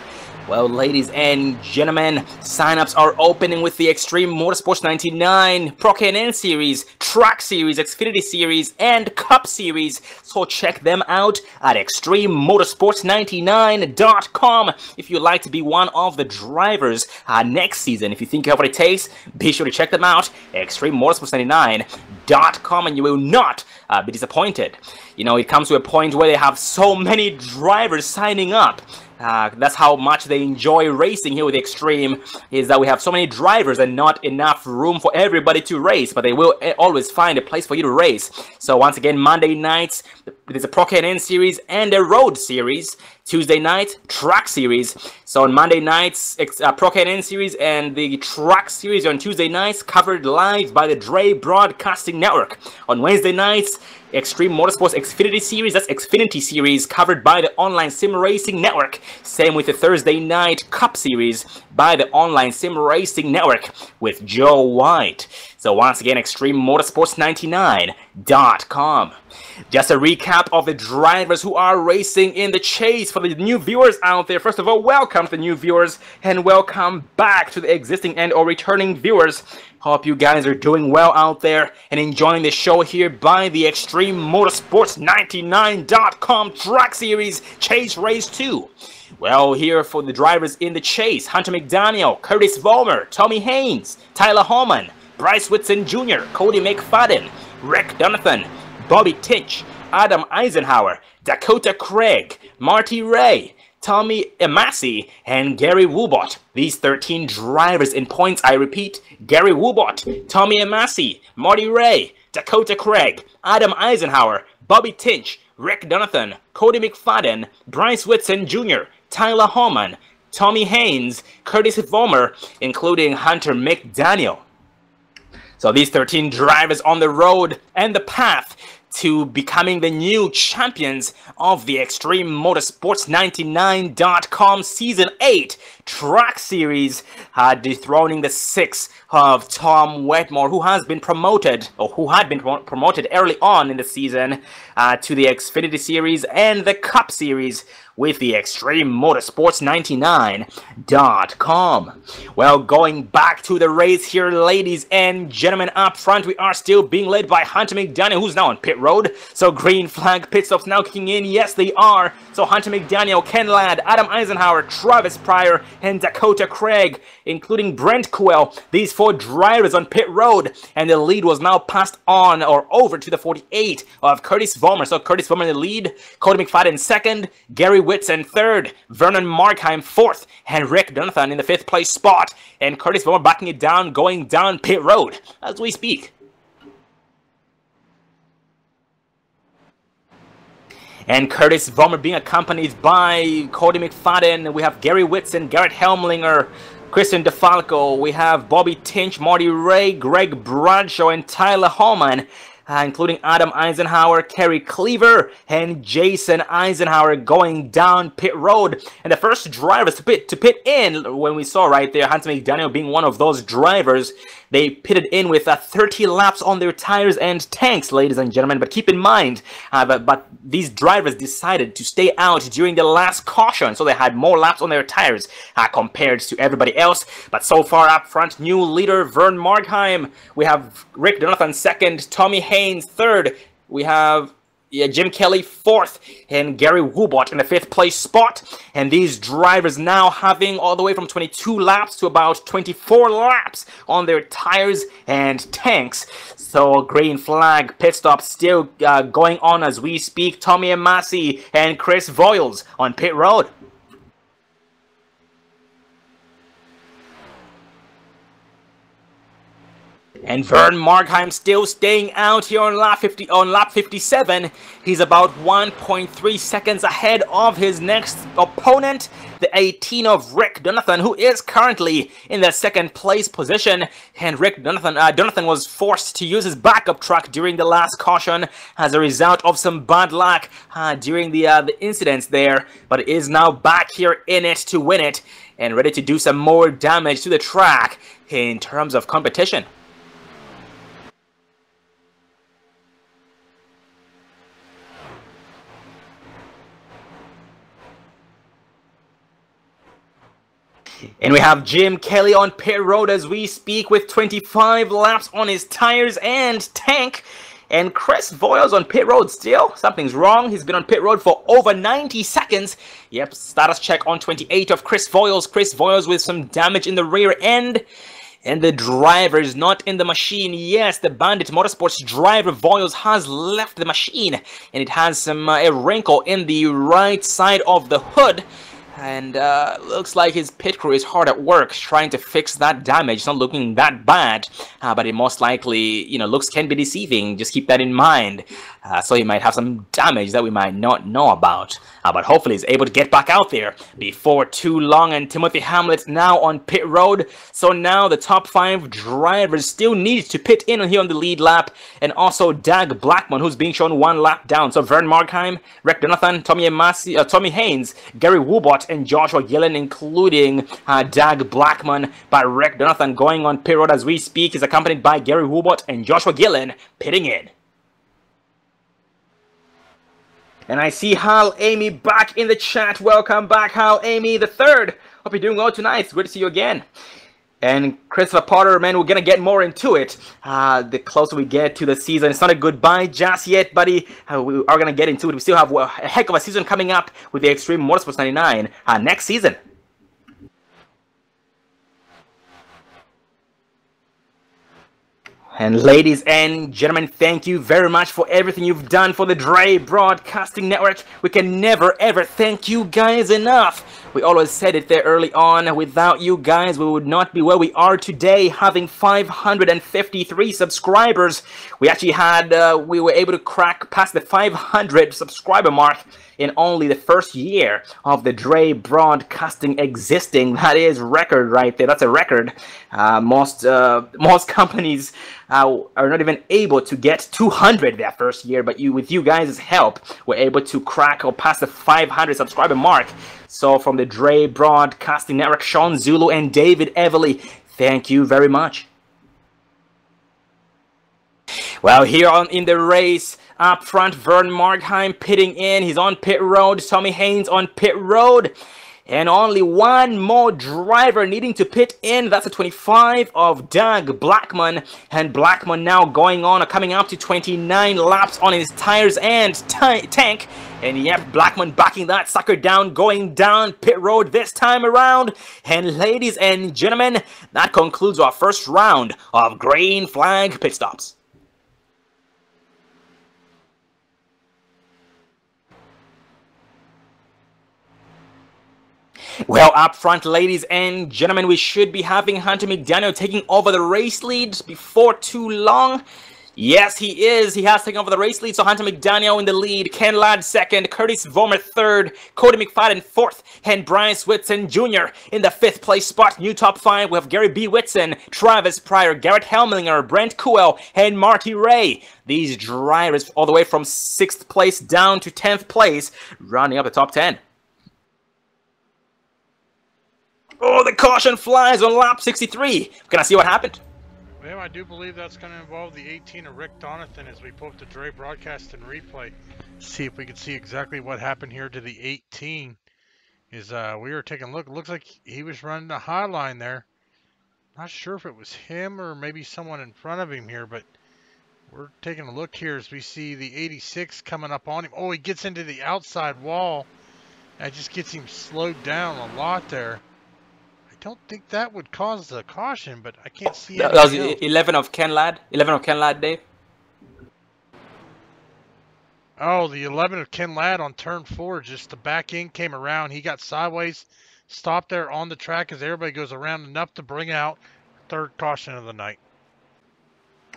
Well, ladies and gentlemen, signups are opening with the Extreme Motorsports 99 Pro K&N Series, Truck Series, Xfinity Series, and Cup Series. So check them out at ExtremeMotorsports99.com if you'd like to be one of the drivers next season. If you think you have what it takes, be sure to check them out, ExtremeMotorsports99.com, and you will not be disappointed. You know, it comes to a point where they have so many drivers signing up. That's how much they enjoy racing here with Extreme, is that we have so many drivers and not enough room for everybody to race, but they will always find a place for you to race. So once again, Monday nights, there's a Pro K&N Series and a Road Series. Tuesday night, Truck Series. So on Monday nights, Pro K&N Series and the Truck Series on Tuesday nights, covered live by the Dre Broadcasting Network. On Wednesday nights, Extreme Motorsports Xfinity Series, that's Xfinity Series, covered by the Online Sim Racing Network. Same with the Thursday night Cup Series by the Online Sim Racing Network with Joe White. So once again, ExtremeMotorsports99.com. Just a recap of the drivers who are racing in the chase for the new viewers out there. First of all, welcome to the new viewers and welcome back to the existing and or returning viewers. Hope you guys are doing well out there and enjoying the show here by the Extreme Motorsports 99.com Truck Series Chase Race 2. Well, here for the drivers in the chase: Hunter McDaniel, Curtis Vollmer, Tommy Haynes, Tyler Holman, Bryce Whitson Jr., Cody McFadden, Rick Donathan, Bobby Tinch, Adam Eisenhower, Dakota Craig, Marty Ray, Tommy Emasi, and Gary Woobot. These 13 drivers in points, I repeat: Gary Woobot, Tommy Emasi, Marty Ray, Dakota Craig, Adam Eisenhower, Bobby Tinch, Rick Donathan, Cody McFadden, Bryce Whitson Jr., Tyler Holman, Tommy Haynes, Curtis Vollmer, including Hunter McDaniel. So these 13 drivers on the road and the path to becoming the new champions of the Extreme Motorsports 99.com Season 8 Truck Series, dethroning the 6 of Tom Wetmore, who has been promoted, or who had been promoted early on in the season to the Xfinity Series and the Cup Series with the Extreme Motorsports 99.com. Well, going back to the race here, ladies and gentlemen, up front we are still being led by Hunter McDaniel, who's now on pit road. So green flag pit stops now kicking in. Yes, they are. So Hunter McDaniel, Ken Ladd, Adam Eisenhower, Travis Pryor, and Dakota Craig, including Brent Kuell. These 4 drivers on pit road, and the lead was now passed on or over to the 48 of Curtis Vollmer. So Curtis Vollmer in the lead, Cody McFadden second, Gary Whitson third, Vernon Markheim fourth, and Rick Donathan in the 5th place spot, and Curtis Vollmer backing it down, going down pit road as we speak. And Curtis Vollmer being accompanied by Cody McFadden. We have Gary Whitson, Garrett Helmlinger, Christian DeFalco. We have Bobby Tinch, Marty Ray, Greg Bradshaw, and Tyler Holman, including Adam Eisenhower, Kerry Cleaver, and Jason Eisenhower going down pit road. And the first drivers to pit in, when we saw right there, Hunter McDaniel being one of those drivers, they pitted in with 30 laps on their tires and tanks, ladies and gentlemen. But keep in mind, but these drivers decided to stay out during the last caution, so they had more laps on their tires compared to everybody else. But so far up front, new leader Vern Markheim. We have Rick Donathan second, Tommy Haynes third. We have Jim Kelly fourth, and Gary Woobot in the 5th place spot. And these drivers now having all the way from 22 laps to about 24 laps on their tires and tanks. So green flag pit stop still going on as we speak. Tommy Emasi and Chris Voiles on pit road. And Vern Markheim still staying out here on lap 57. He's about 1.3 seconds ahead of his next opponent, the 18 of Rick Donathan, who is currently in the second place position. And Rick Donathan was forced to use his backup truck during the last caution as a result of some bad luck during the incidents there, but is now back here in it to win it and ready to do some more damage to the track in terms of competition. And we have Jim Kelly on pit road as we speak with 25 laps on his tires and tank. And Chris Voiles on pit road still. Something's wrong. He's been on pit road for over 90 seconds. Yep, status check on 28 of Chris Voiles. Chris Voiles with some damage in the rear end. And the driver is not in the machine. Yes, the Bandit Motorsports driver Voiles has left the machine. And it has some a wrinkle in the right side of the hood. And looks like his pit crew is hard at work trying to fix that damage. It's not looking that bad, but it most likely, you know, looks can be deceiving. Just keep that in mind. So he might have some damage that we might not know about. But hopefully he's able to get back out there before too long. And Timothy Hamlet now on pit road. So now the top 5 drivers still need to pit in here on the lead lap. And also Dag Blackman, who's being shown 1 lap down. So Vern Markheim, Rick Donathan, Tommy Haynes, Gary Woobot, and Joshua Gillen, including Dag Blackman. But Rick Donathan going on pit road as we speak is accompanied by Gary Woobot and Joshua Gillen pitting in. And I see Hal Amy back in the chat. Welcome back, Hal Amy the third. Hope you're doing well tonight. It's good to see you again. And Christopher Potter, man, we're going to get more into it the closer we get to the season. It's not a goodbye just yet, buddy. We are going to get into it. We still have a heck of a season coming up with the Extreme Motorsports 99 next season. And ladies and gentlemen, thank you very much for everything you've done for the Dre Broadcasting Network. We can never ever thank you guys enough. We always said it there early on. Without you guys, we would not be where we are today, having 553 subscribers. We actually had, we were able to crack past the 500 subscriber mark in only the first year of the Dre Broadcasting existing. That is record right there. That's a record. Most companies are not even able to get 200 their first year, but with you guys' help, we're able to crack or pass the 500 subscriber mark. So from the Dre Broadcasting Network, Sean Zulu and David Everly, thank you very much. Well, here in the race, up front, Vern Markheim pitting in. He's on pit road. Tommy Haynes on pit road. And only one more driver needing to pit in. That's a 25 of Doug Blackman. And Blackman now going on, coming up to 29 laps on his tires and tank. And yep, Blackman backing that sucker down, going down pit road this time around. And ladies and gentlemen, that concludes our first round of green flag pit stops. Well, up front, ladies and gentlemen, we should be having Hunter McDaniel taking over the race lead before too long. Yes, he is. He has taken over the race lead, so Hunter McDaniel in the lead, Ken Ladd second, Curtis Vollmer third, Cody McFadden fourth, and Brian Switzer Jr. in the 5th place spot. New top 5, we have Gary B. Whitson, Travis Pryor, Garrett Helmlinger, Brent Kuhl, and Marty Ray. These drivers all the way from 6th place down to 10th place, rounding up the top 10. Oh, the caution flies on lap 63. Can I see what happened?
Well, I do believe that's going to involve the 18 of Rick Donathan as we pull up the Dre Broadcast and replay. See if we can see exactly what happened here to the 18. We were taking a look. It looks like he was running a high line there. Not sure if it was him or maybe someone in front of him here, but we're taking a look here as we see the 86 coming up on him. Oh, he gets into the outside wall. That just gets him slowed down a lot there. I don't think that would cause the caution, but I can't see it.
That was 11 of Ken Ladd. 11 of Ken Ladd, Dave.
Oh, the 11 of Ken Ladd on turn 4. Just the back end came around. He got sideways, stopped there on the track as everybody goes around enough to bring out third caution of the night.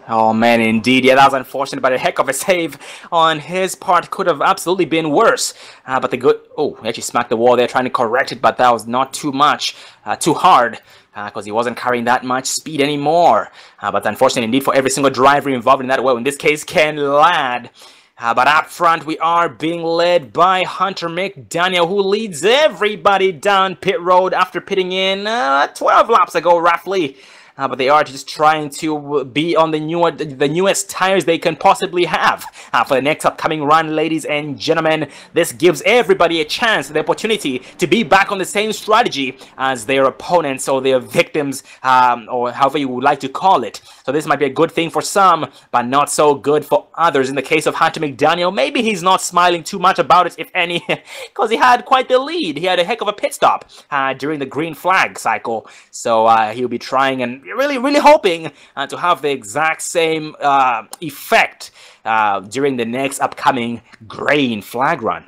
Oh man, indeed. Yeah, that was unfortunate, but a heck of a save on his part. Could have absolutely been worse. But the good... Oh, he actually smacked the wall there trying to correct it, but that was not too much, too hard, because he wasn't carrying that much speed anymore. But unfortunate indeed for every single driver involved in that. Well, in this case, Ken Ladd. But up front, we are being led by Hunter McDaniel, who leads everybody down pit road after pitting in 12 laps ago, roughly. But they are just trying to be on the newest tires they can possibly have for the next upcoming run, ladies and gentlemen. This gives everybody a chance, the opportunity to be back on the same strategy as their opponents or their victims, or however you would like to call it. So this might be a good thing for some, but not so good for others. In the case of Hunter McDaniel, maybe he's not smiling too much about it, if any, because he had quite the lead. He had a heck of a pit stop during the green flag cycle. So he'll be trying and really hoping to have the exact same effect during the next upcoming green flag run.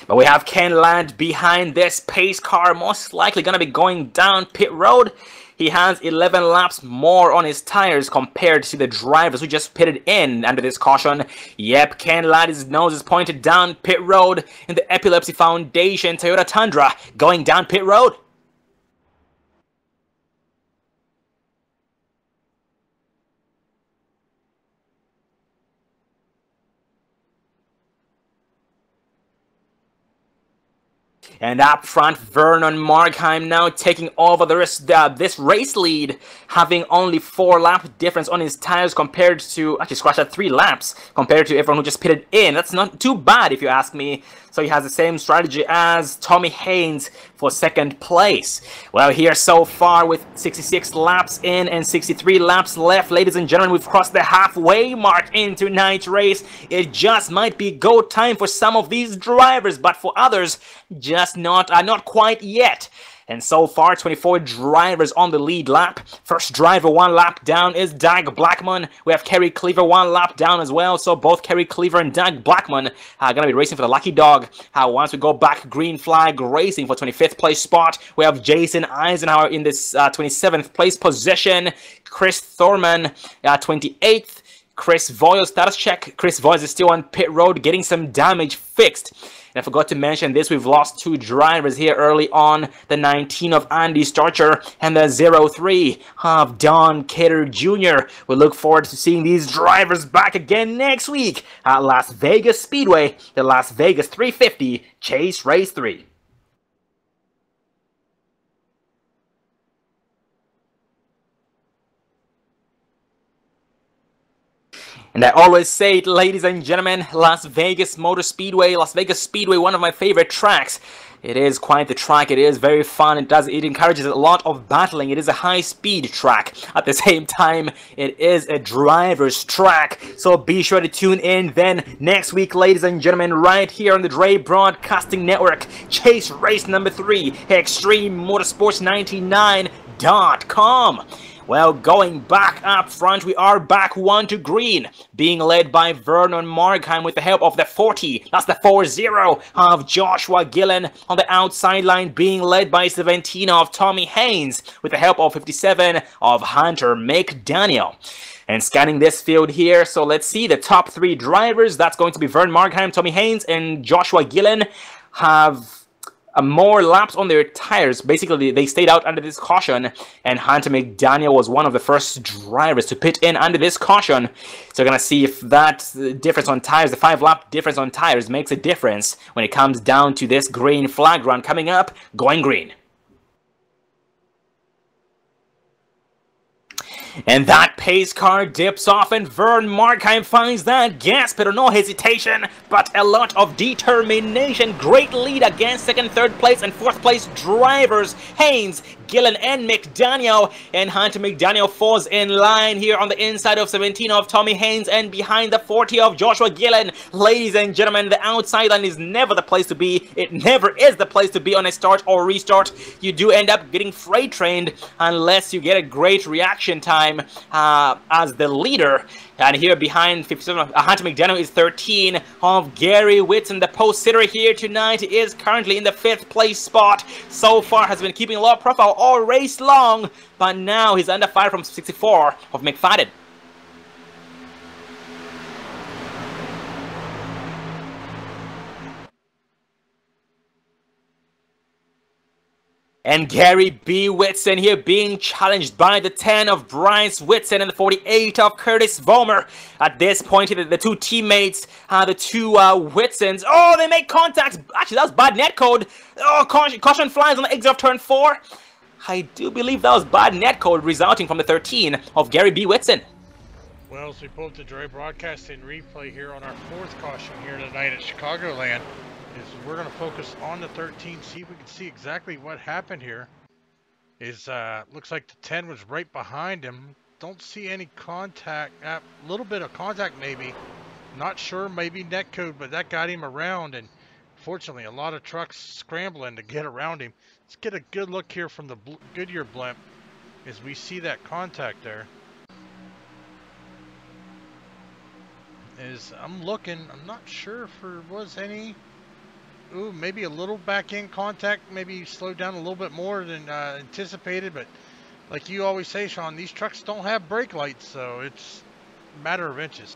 But we have Ken Ladd behind this pace car, most likely going to be going down pit road. He has 11 laps more on his tires compared to the drivers who just pitted in under this caution. Yep, Ken Ladd's nose is pointed down pit road in the Epilepsy Foundation Toyota Tundra, going down pit road. And up front, Vernon Markheim now taking over the rest, this race lead, having only 4 lap difference on his tires compared to, actually scratched at 3 laps compared to everyone who just pitted in. That's not too bad if you ask me. So he has the same strategy as Tommy Haynes for second place. Well, here so far with 66 laps in and 63 laps left, ladies and gentlemen, we've crossed the halfway mark into tonight's race. It just might be go time for some of these drivers, but for others, just not quite yet. And so far, 24 drivers on the lead lap. First driver 1 lap down is Doug Blackman. We have Kerry Cleaver 1 lap down as well. So both Kerry Cleaver and Doug Blackman are going to be racing for the lucky dog. Once we go back, green flag racing for 25th place spot. We have Jason Eisenhower in this 27th place position. Chris Thorman, 28th. Chris Voyle status check. Chris Voyle is still on pit road getting some damage fixed. And I forgot to mention this, we've lost 2 drivers here early on. The 19 of Andy Starcher and the 03 of Don Cater Jr. We look forward to seeing these drivers back again next week at Las Vegas Speedway, the Las Vegas 350 Chase Race 3. And I always say it, ladies and gentlemen, Las Vegas Motor Speedway, Las Vegas Speedway, one of my favorite tracks. It is quite the track. It is very fun. It encourages a lot of battling. It is a high-speed track. At the same time, it is a driver's track. So be sure to tune in then next week, ladies and gentlemen, right here on the Dre Broadcasting Network. Chase Race number 3, ExtremeMotorsports99.com. Well, going back up front, we are back 1 to green, being led by Vernon Markheim with the help of the 40. That's the 40 of Joshua Gillen on the outside line, being led by 17 of Tommy Haynes with the help of 57 of Hunter McDaniel. And scanning this field here, so let's see the top 3 drivers. That's going to be Vernon Markheim, Tommy Haynes, and Joshua Gillen have more laps on their tires. Basically, they stayed out under this caution, and Hunter McDaniel was one of the first drivers to pit in under this caution. So we're going to see if that difference on tires, the 5-lap difference on tires, makes a difference when it comes down to this green flag run coming up, going green. And that pace car dips off, and Vern Markheim finds that gas pedal. No hesitation, but a lot of determination. Great lead against second, third place, and fourth place drivers. Haynes, Gillen, and McDaniel. And Hunter McDaniel falls in line here on the inside of 17 of Tommy Haynes and behind the 40 of Joshua Gillen. Ladies and gentlemen, the outside line is never the place to be. It never is the place to be on a start or restart. You do end up getting freight trained unless you get a great reaction time as the leader. And here behind 57, Hunter McDaniel is 13 of Gary Whitson. The post-sitter here tonight is currently in the 5th place spot. So far has been keeping a low profile all race long, but now he's under fire from 64 of McFadden. And Gary B. Whitson here being challenged by the 10 of Bryce Whitson and the 48 of Curtis Vollmer. At this point, the two teammates, the two Whitsons, oh, they make contact. Actually, that was bad net code. Oh, caution flies on the exit of turn 4. I do believe that was bad net code resulting from the 13 of Gary B. Whitson.
Well, as we pull up the Dre Broadcasting replay here on our 4th caution here tonight at Chicagoland, is we're going to focus on the 13, see if we can see exactly what happened here. Looks like the 10 was right behind him. Don't see any contact, a little bit of contact maybe. Not sure, maybe net code, but that got him around, and fortunately a lot of trucks scrambling to get around him. Let's get a good look here from the Goodyear blimp as we see that contact there. I'm looking, I'm not sure if there was any. Ooh, maybe a little back end contact, maybe slowed down a little bit more than anticipated, but like you always say, Sean, these trucks don't have brake lights, so it's a matter of inches.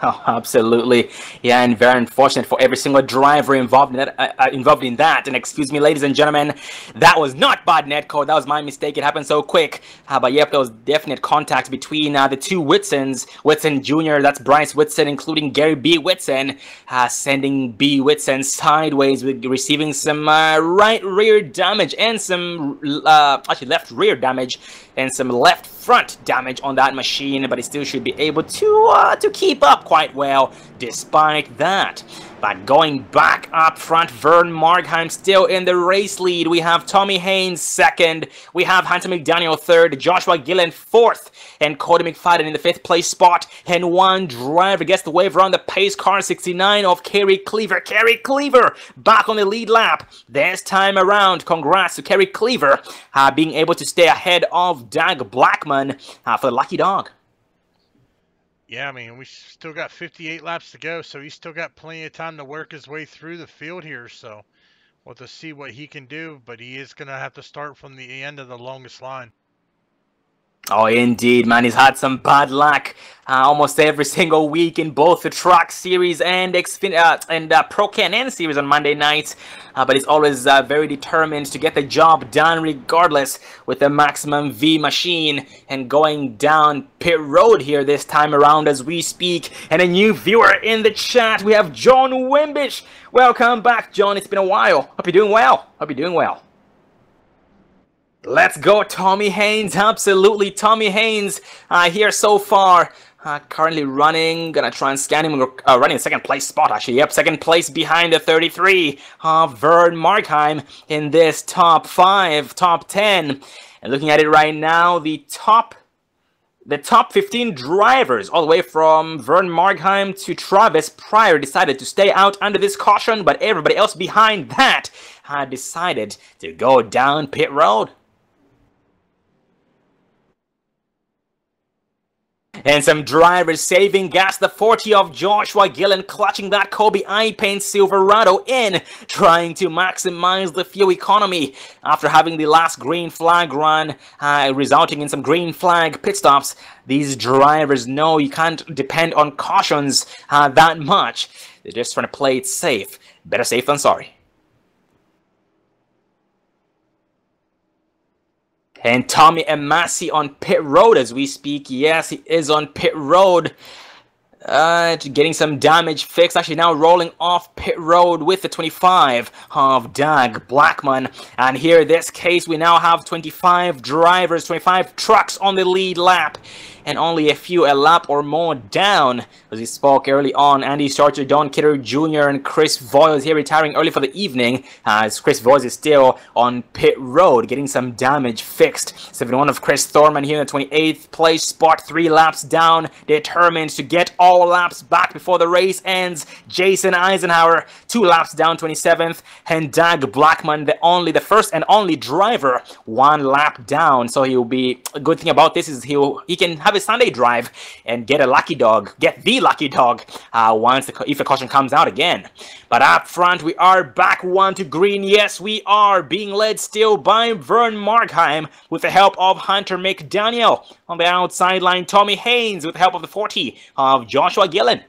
Oh, absolutely. Yeah, and very unfortunate for every single driver involved in that. And excuse me, ladies and gentlemen, that was not bad net code. That was my mistake. It happened so quick. But yep, there was definite contact between the two Whitsons. Whitson Jr., that's Bryce Whitson, including Gary B. Whitson, sending B. Whitson sideways, with receiving some right rear damage and some actually left rear damage and some left front damage on that machine, but he still should be able to keep up quite well despite that. But going back up front, Vern Markheim still in the race lead. We have Tommy Haynes 2nd, we have Hunter McDaniel 3rd, Joshua Gillen 4th, and Cody McFadden in the 5th place spot. And one driver gets the wave around the pace car, 69 of Kerry Cleaver. Kerry Cleaver back on the lead lap this time around. Congrats to Kerry Cleaver being able to stay ahead of Doug Blackman for the lucky dog.
Yeah, I mean, we still got 58 laps to go, so he's still got plenty of time to work his way through the field here. So we'll have to see what he can do, but he is going to have to start from the end of the longest line.
Oh, indeed, man. He's had some bad luck almost every single week in both the Truck Series and Pro Can-Am Series on Monday nights. But he's always very determined to get the job done regardless with the Maximum V machine. And going down pit road here this time around as we speak. And a new viewer in the chat. We have John Wimbish. Welcome back, John. It's been a while. Hope you're doing well. Hope you're doing well. Let's go, Tommy Haynes. Absolutely, Tommy Haynes here so far. Currently running, gonna try and scan him, running the 2nd place spot actually. Yep, 2nd place behind the 33 of Vern Markheim in this top 5, top 10. And looking at it right now, the top 15 drivers, all the way from Vern Markheim to Travis Pryor, decided to stay out under this caution, but everybody else behind that decided to go down pit road. And some drivers saving gas. The 40 of Joshua Gillen clutching that Kobe I-Paint Silverado in, trying to maximize the fuel economy after having the last green flag run, resulting in some green flag pit stops. These drivers know you can't depend on cautions that much. They're just trying to play it safe. Better safe than sorry. And Tommy Amasi on pit road as we speak. Yes, he is on pit road. Getting some damage fixed. Actually now rolling off pit road with the 25 of Doug Blackman. And here in this case, we now have 25 drivers, 25 trucks on the lead lap. And only a few a lap or more down. As we spoke early on, Andy Starcher, Don Kidder Jr. and Chris Voiles here retiring early for the evening. As Chris Voiles is still on pit road, getting some damage fixed. 71 of Chris Thorman here in the 28th place spot, 3 laps down, determined to get all laps back before the race ends. Jason Eisenhower, 2 laps down, 27th, and Doug Blackman, the first and only driver, 1 lap down. So he'll be, a good thing about this is he can have have a Sunday drive and get a lucky dog, get the lucky dog if the caution comes out again. But up front, we are back 1 to green. Yes, we are being led still by Vern Markheim with the help of Hunter McDaniel. On the outside line, Tommy Haynes with the help of the 40 of Joshua Gillen.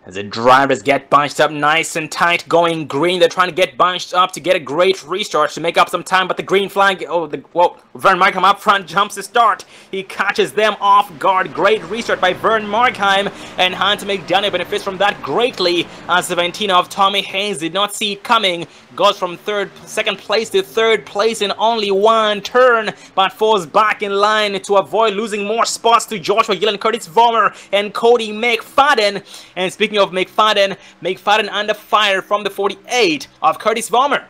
As the drivers get bunched up nice and tight, going green. They're trying to get bunched up to get a great restart to make up some time, but the green flag, Vern Markheim up front jumps the start. He catches them off guard. Great restart by Vern Markheim, and Hunter McDaniel benefits from that greatly, as 17 of Tommy Haynes did not see it coming. Goes from second place to third place in only one turn, but falls back in line to avoid losing more spots to Joshua Gillen, Curtis Vollmer, and Cody McFadden. And speaking of McFadden under fire from the 48 of Curtis Vollmer.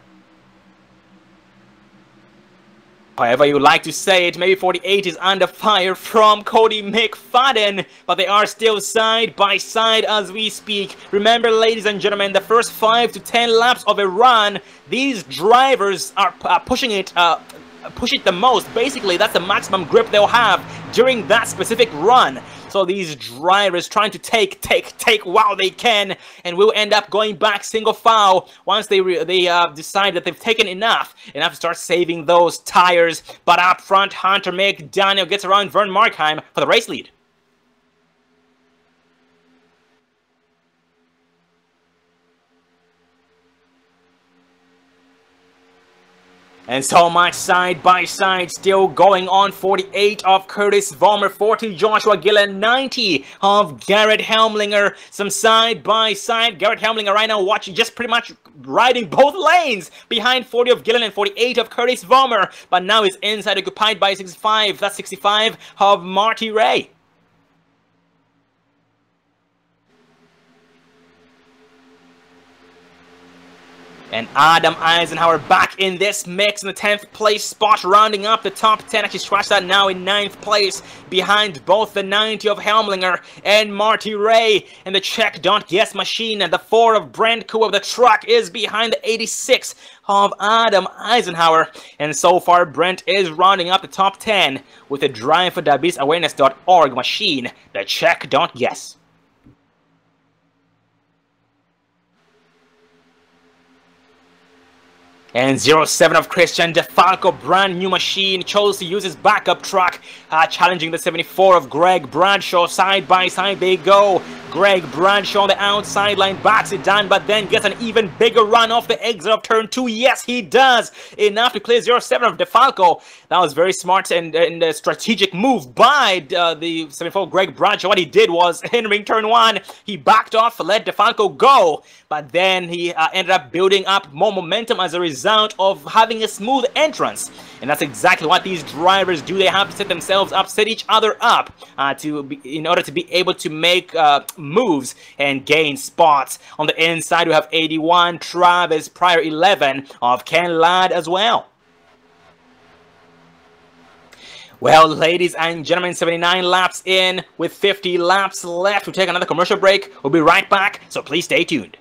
However you like to say it, maybe 48 is under fire from Cody McFadden, but they are still side by side as we speak. Remember, ladies and gentlemen, the first 5 to 10 laps of a run, these drivers are pushing it the most. Basically, that's the maximum grip they'll have during that specific run. So these drivers trying to take while they can, and will end up going back single file once they decide that they've taken enough to start saving those tires. But up front, Hunter McDaniel gets around Vern Markheim for the race lead. And so much side by side still going on. 48 of Curtis Vollmer, 40 Joshua Gillen, 90 of Garrett Helmlinger. Some side by side. Garrett Helmlinger right now watching, just pretty much riding both lanes behind 40 of Gillen and 48 of Curtis Vollmer. But now is inside, occupied by 65. That's 65 of Marty Ray. And Adam Eisenhower back in this mix in the 10th place spot, rounding up the top 10. Actually scratched that now in 9th place, behind both the 90 of Helmlinger and Marty Ray. And the Czech Don't Guess machine, and the 4 of Brent Koo of the truck is behind the 86 of Adam Eisenhower. And so far, Brent is rounding up the top 10 with a Drive for DiabetesAwareness.org machine, the Czech Don't Guess. And 07 of Christian DeFalco, brand new machine, chose to use his backup truck, challenging the 74 of Greg Bradshaw. Side by side they go. Greg Bradshaw on the outside line backs it down, but then gets an even bigger run off the exit of turn 2. Yes, he does. Enough to clear 07 of DeFalco. That was very smart and a strategic move by the 74 Greg Bradshaw. What he did was, entering turn 1, he backed off, let DeFalco go, but then he ended up building up more momentum as a result of having a smooth entrance. And that's exactly what these drivers do. They have to set themselves up, set each other up in order to be able to make moves and gain spots. On the inside, we have 81 Travis Pryor, 11 of Ken Ladd as well. Well, ladies and gentlemen, 79 laps in with 50 laps left. We'll take another commercial break. We'll be right back, so please stay tuned.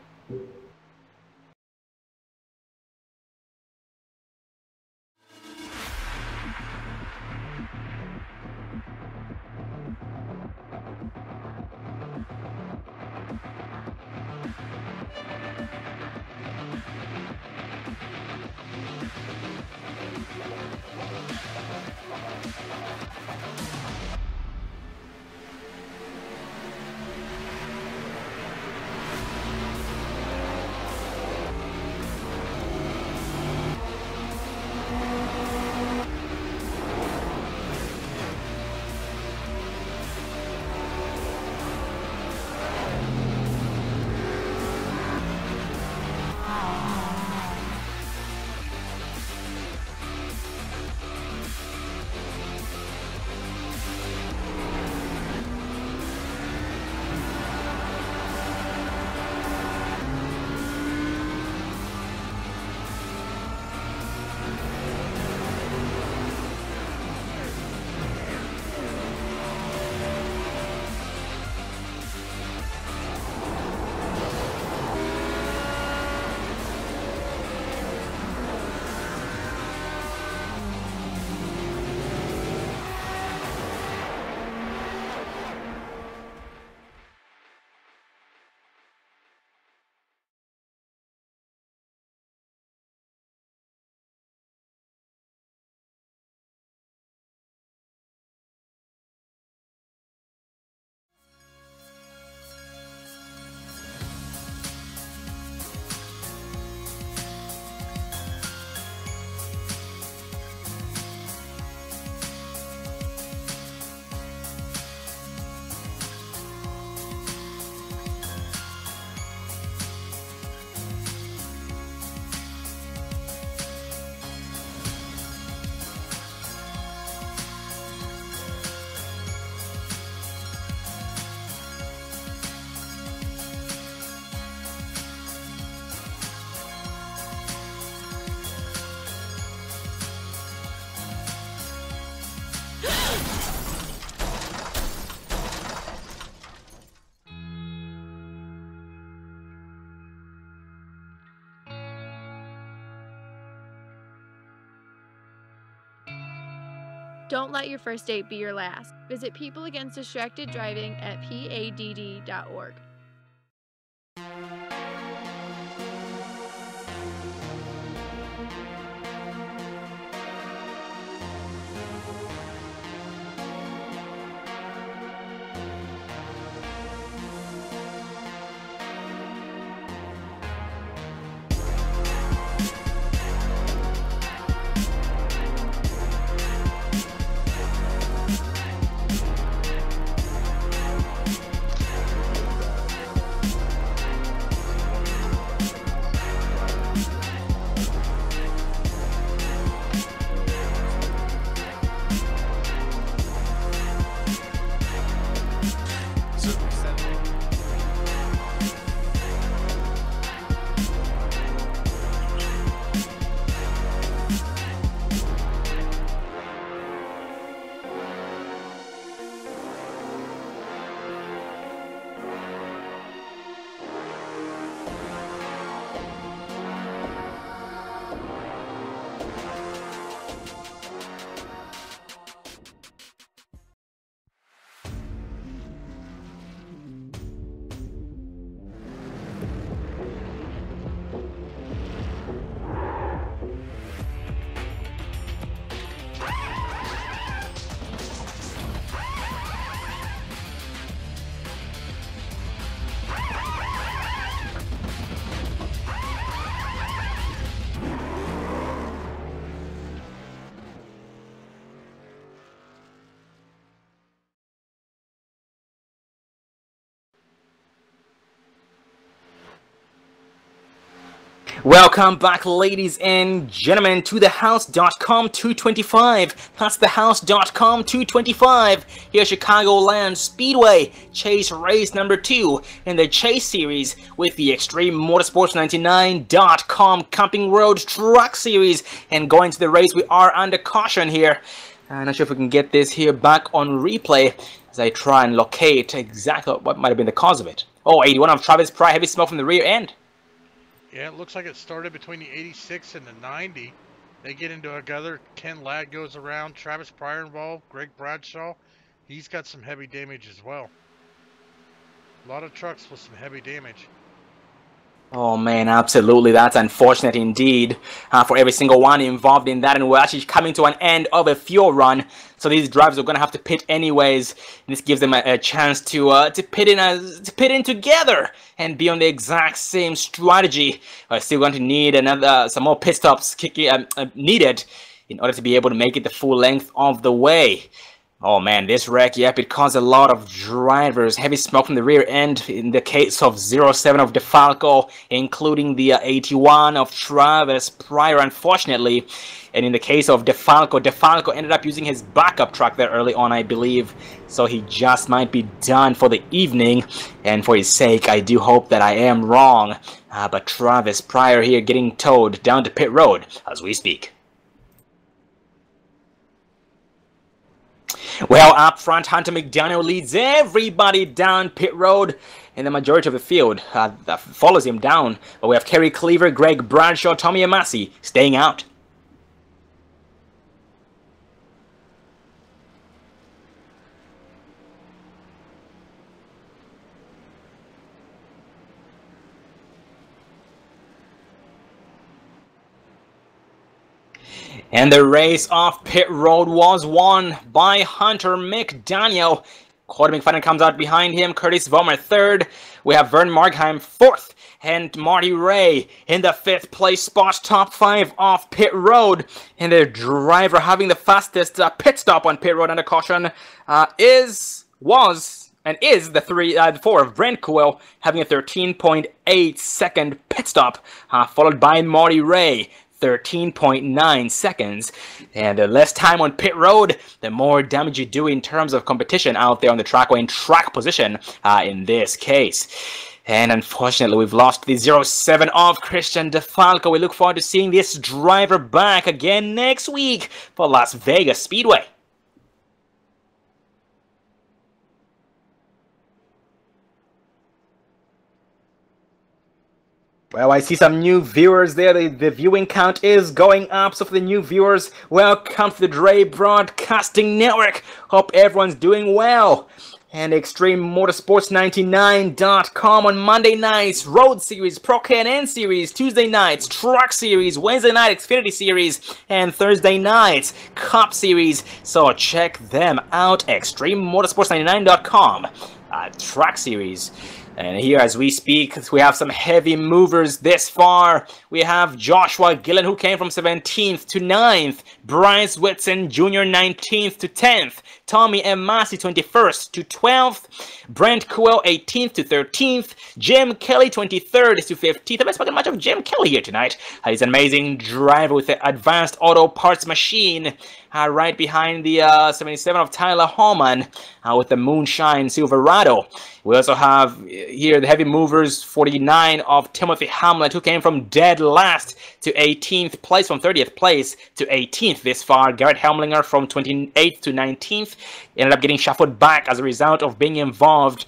Don't let your first date be your last. Visit People Against Distracted Driving at PADD.org.
Welcome back, ladies and gentlemen, to the House.com 225. That's the House.com 225 here at Chicagoland Speedway Chase Race number 2 in the Chase Series with the Extreme Motorsports 99.com Camping Road Truck Series. And going to the race, we are under caution here. I'm not sure if we can get this here back on replay as I try and locate exactly what might have been the cause of it. Oh, 81 of Travis Pryor, heavy smoke from the rear end.
Yeah, it looks like it started between the 86 and the 90. They get into together. Ken Ladd goes around. Travis Pryor involved. Greg Bradshaw. He's got some heavy damage as well. A lot of trucks with some heavy damage.
Oh man, absolutely. That's unfortunate indeed for every single one involved in that. And we're actually coming to an end of a fuel run. So these drivers are going to have to pit anyways. And this gives them a chance to pit in together and be on the exact same strategy. We're still going to need some more pit stops needed in order to be able to make it the full length of the way. Oh man, this wreck, yep, it caused a lot of drivers. Heavy smoke from the rear end in the case of 07 of DeFalco, including the 81 of Travis Pryor, unfortunately. And in the case of DeFalco ended up using his backup truck there early on, I believe. So he just might be done for the evening. And for his sake, I do hope that I am wrong. But Travis Pryor here getting towed down to pit road as we speak. Well, up front, Hunter McDaniel leads everybody down pit road, and the majority of the field follows him down. But we have Kerry Cleaver, Greg Bradshaw, Tommy Amasi staying out. And the race off pit road was won by Hunter McDaniel. Corey McFadden comes out behind him. Curtis Vollmer third. We have Vern Markheim fourth. And Marty Ray in the 5th place spot, top 5 off pit road. And the driver having the fastest pit stop on pit road under caution is the 4 of Brent Coel, having a 13.8 second pit stop, followed by Marty Ray. 13.9 seconds, and the less time on pit road, the more damage you do in terms of competition out there on the track or in track position in this case. And unfortunately, we've lost the 07 of Christian DeFalco. We look forward to seeing this driver back again next week for Las Vegas Speedway. Well, I see some new viewers there. The viewing count is going up. So for the new viewers, welcome to the Dre Broadcasting Network. Hope everyone's doing well. And ExtremeMotorsports99.com on Monday nights, Road Series, Pro Can-N Series, Tuesday nights, Truck Series, Wednesday night, Xfinity Series, and Thursday nights, Cup Series. So check them out, ExtremeMotorsports99.com. Truck Series. And here as we speak, we have some heavy movers this far. We have Joshua Gillen, who came from 17th to 9th. Bryce Whitson Jr. 19th to 10th. Tommy M. Massey 21st to 12th. Brent Coel 18th to 13th. Jim Kelly 23rd to 15th. I'm not speaking much of Jim Kelly here tonight. He's an amazing driver with the advanced auto parts machine. Right behind the 77 of Tyler Hallman with the Moonshine Silverado. We also have here the heavy movers, 49 of Timothy Hamlet, who came from dead last to 18th place, from 30th place to 18th this far. Garrett Helmlinger from 28th to 19th ended up getting shuffled back as a result of being involved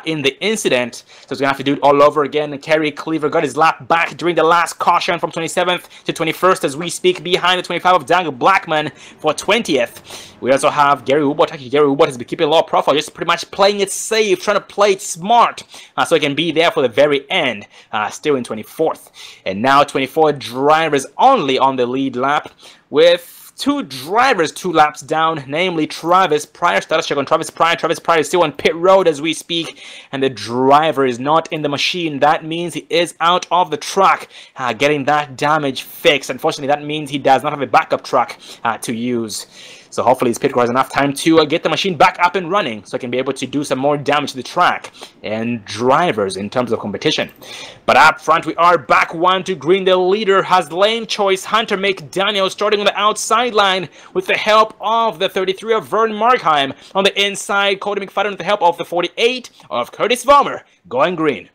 in the incident. So he's going to have to do it all over again. And Kerry Cleaver got his lap back during the last caution from 27th to 21st as we speak, behind the 25 of Daniel Blackman for 20th. We also have Gary Ubot. Actually, Gary Ubot has been keeping a low profile, just pretty much playing it safe, trying to play it smart, so he can be there for the very end, still in 24th. And now 24 drivers only on the lead lap, with two drivers 2 laps down, namely Travis Pryor. Status check on Travis Pryor. Travis Pryor is still on pit road as we speak, and the driver is not in the machine. That means he is out of the truck, getting that damage fixed. Unfortunately, that means he does not have a backup truck to use. So hopefully his pit crew has enough time to get the machine back up and running, so he can be able to do some more damage to the track and drivers in terms of competition. But up front, we are back 1 to green. The leader has lane choice. Hunter McDaniel starting on the outside line with the help of the 33 of Vern Markheim. On the inside, Cody McFadden with the help of the 48 of Curtis Vollmer going green.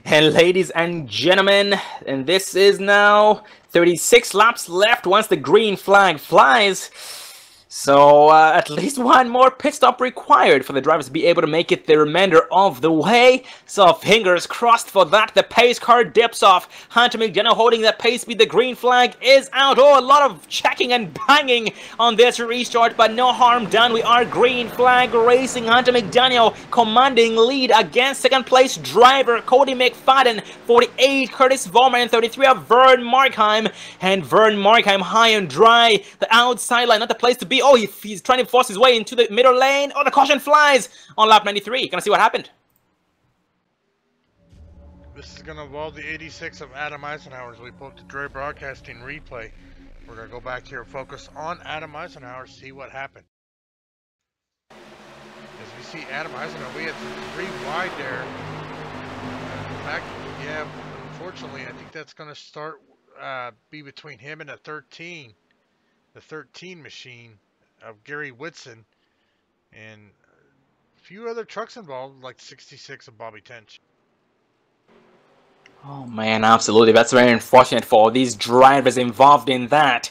And ladies and gentlemen, and this is now 36 laps left once the green flag flies. So at least one more pit stop required for the drivers to be able to make it the remainder of the way. So fingers crossed for that. The pace car dips off. Hunter McDaniel holding that pace speed. The green flag is out. Oh, a lot of checking and banging on this restart, but no harm done. We are green flag racing. Hunter McDaniel commanding lead against second place driver Cody McFadden. 48 Curtis Vollmer and 33 of Vern Markheim. And Vern Markheim high and dry. The outside line, not the place to be. Oh, he's trying to force his way into the middle lane. Oh, the caution flies on lap 93. Gonna see what happened.
This is going to involve the 86 of Adam Eisenhower as we pull up the Dre Broadcasting replay. We're going to go back here and focus on Adam Eisenhower, see what happened. As we see Adam Eisenhower, we had 3 wide there. Yeah, unfortunately, I think that's going to start be between him and the 13 machine of Gary Whitson, and a few other trucks involved, like 66 of Bobby Tench.
Oh man, absolutely. That's very unfortunate for all these drivers involved in that.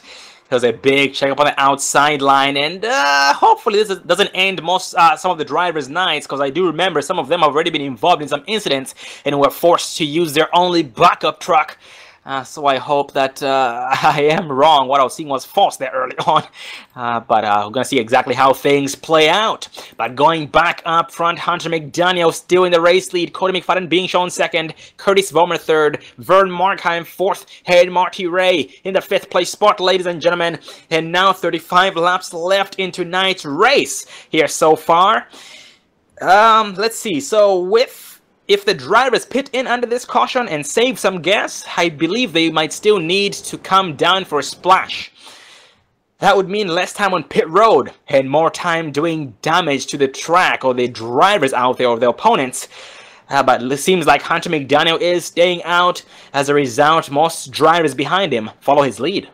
There was a big check up on the outside line, and hopefully this doesn't end some of the drivers' nights, because I do remember some of them have already been involved in some incidents and were forced to use their only backup truck. So I hope that I am wrong. What I was seeing was false there early on. But we're going to see exactly how things play out. But going back up front, Hunter McDaniel still in the race lead. Cody McFadden being shown second. Curtis Vollmer third. Vern Markheim fourth. And Marty Ray in the 5th place spot, ladies and gentlemen. And now 35 laps left in tonight's race here so far. Let's see. So if the drivers pit in under this caution and save some gas, I believe they might still need to come down for a splash. That would mean less time on pit road and more time doing damage to the track or the drivers out there or their opponents. But it seems like Hunter McDaniel is staying out. As a result, most drivers behind him follow his lead.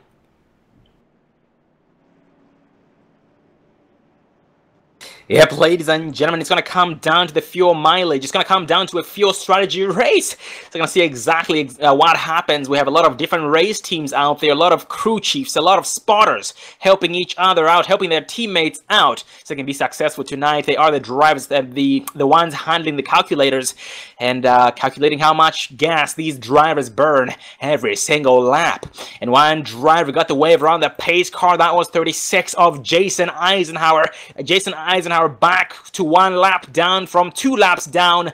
Yep, ladies and gentlemen, it's going to come down to the fuel mileage. It's going to come down to a fuel strategy race. So you're going to see exactly what happens. We have a lot of different race teams out there, a lot of crew chiefs, a lot of spotters helping each other out, helping their teammates out so they can be successful tonight. They are the drivers, the ones handling the calculators and calculating how much gas these drivers burn every single lap. And one driver got the wave around the pace car. That was 36 of Jason Eisenhower. Jason Eisenhower back to 1 lap down from 2 laps down.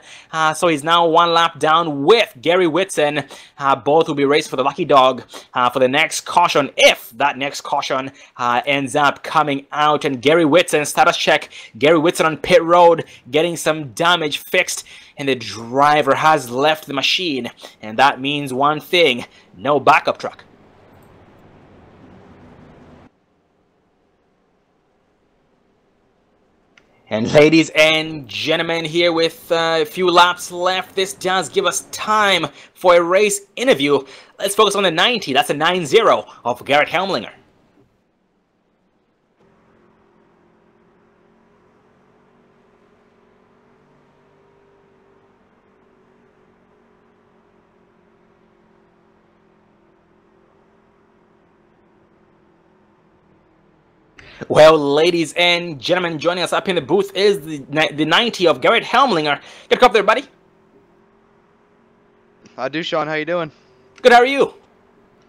So he's now 1 lap down with Gary Whitson. Both will be racing for the lucky dog for the next caution, if that next caution ends up coming out. And Gary Whitson, status check, Gary Whitson on pit road getting some damage fixed, and the driver has left the machine. And that means one thing: no backup truck. And ladies and gentlemen, here with a few laps left, this does give us time for a race interview. Let's focus on the 90. That's a 9-0 of Garrett Helmlinger. Well, ladies and gentlemen, joining us up in the booth is the 90 of Garrett Helmlinger. Get a cup there, buddy.
I do, Sean. How you doing?
Good, how are you?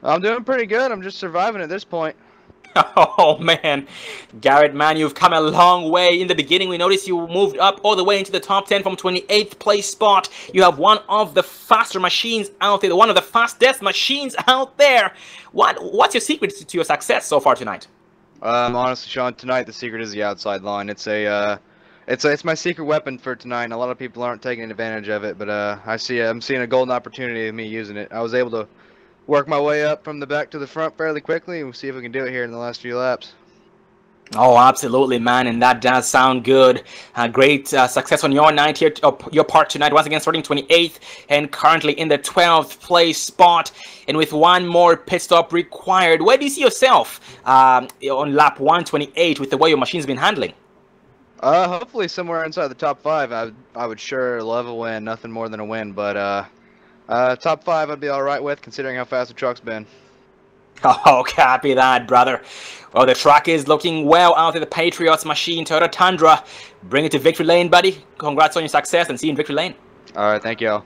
I'm doing pretty good. I'm just surviving at this point.
Oh, man. Garrett, man, you've come a long way. In the beginning, we noticed you moved up all the way into the top 10 from 28th place spot. You have one of the faster machines out there, one of the fastest machines out there. What's your secret to your success so far tonight?
Honestly, Sean, tonight the secret is the outside line. It's my secret weapon for tonight. And a lot of people aren't taking advantage of it, but I'm seeing a golden opportunity of me using it. I was able to work my way up from the back to the front fairly quickly, and we'll see if we can do it here in the last few laps.
Oh, absolutely, man, and that does sound good. Great success on your night here, your part tonight. Once again, starting 28th and currently in the 12th place spot, and with one more pit stop required. Where do you see yourself on lap 128 with the way your machine's been handling?
Hopefully somewhere inside the top 5. I would sure love a win, nothing more than a win, but top 5 I'd be all right with, considering how fast the truck's been.
Oh, copy that, brother. Well, the truck is looking well out of the Patriots machine, Toyota Tundra. Bring it to victory lane, buddy. Congrats on your success, and see you in victory lane.
All right, thank you.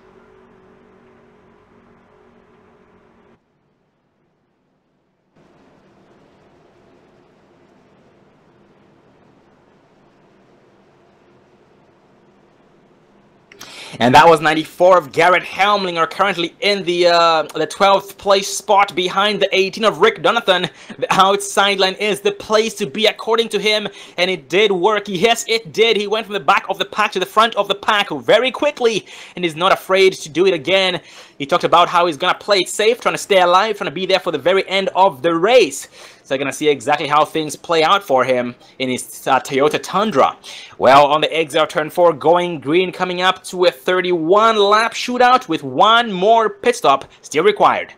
And that was 94 of Garrett Helmlinger, currently in the 12th place spot behind the 18 of Rick Donathan. The outside line is the place to be, according to him, and it did work. Yes, it did. He went from the back of the pack to the front of the pack very quickly, and is not afraid to do it again. He talked about how he's going to play it safe, trying to stay alive, trying to be there for the very end of the race. So you're going to see exactly how things play out for him in his Toyota Tundra. Well, on the exit of turn 4, going green, coming up to a 31-lap shootout with one more pit stop still required.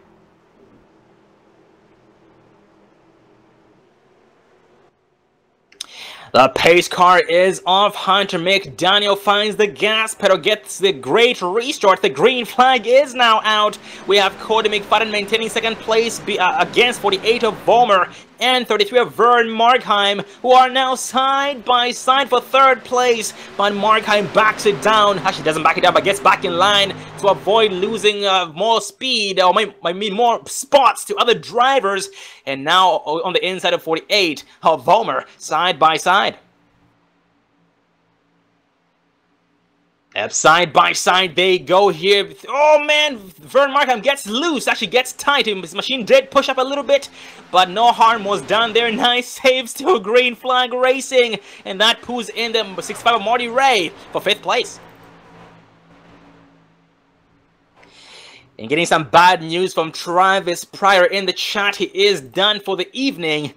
The pace car is off. Hunter McDaniel finds the gas pedal, gets the great restart. The green flag is now out. We have Cody McFadden maintaining second place against 48 of Vollmer and 33 of Vern Markheim, who are now side by side for third place. But Markheim backs it down. Actually, doesn't back it down, but gets back in line to avoid losing more speed, or I mean more spots to other drivers. And now on the inside of 48 of Vollmer, side by side. Side by side they go here. Oh man, Vern Markham gets loose, actually gets tight. His machine did push up a little bit, but no harm was done there. Nice saves to Green Flag Racing, and that pulls in the 65 of Marty Ray for 5th place. And getting some bad news from Travis Pryor in the chat. He is done for the evening.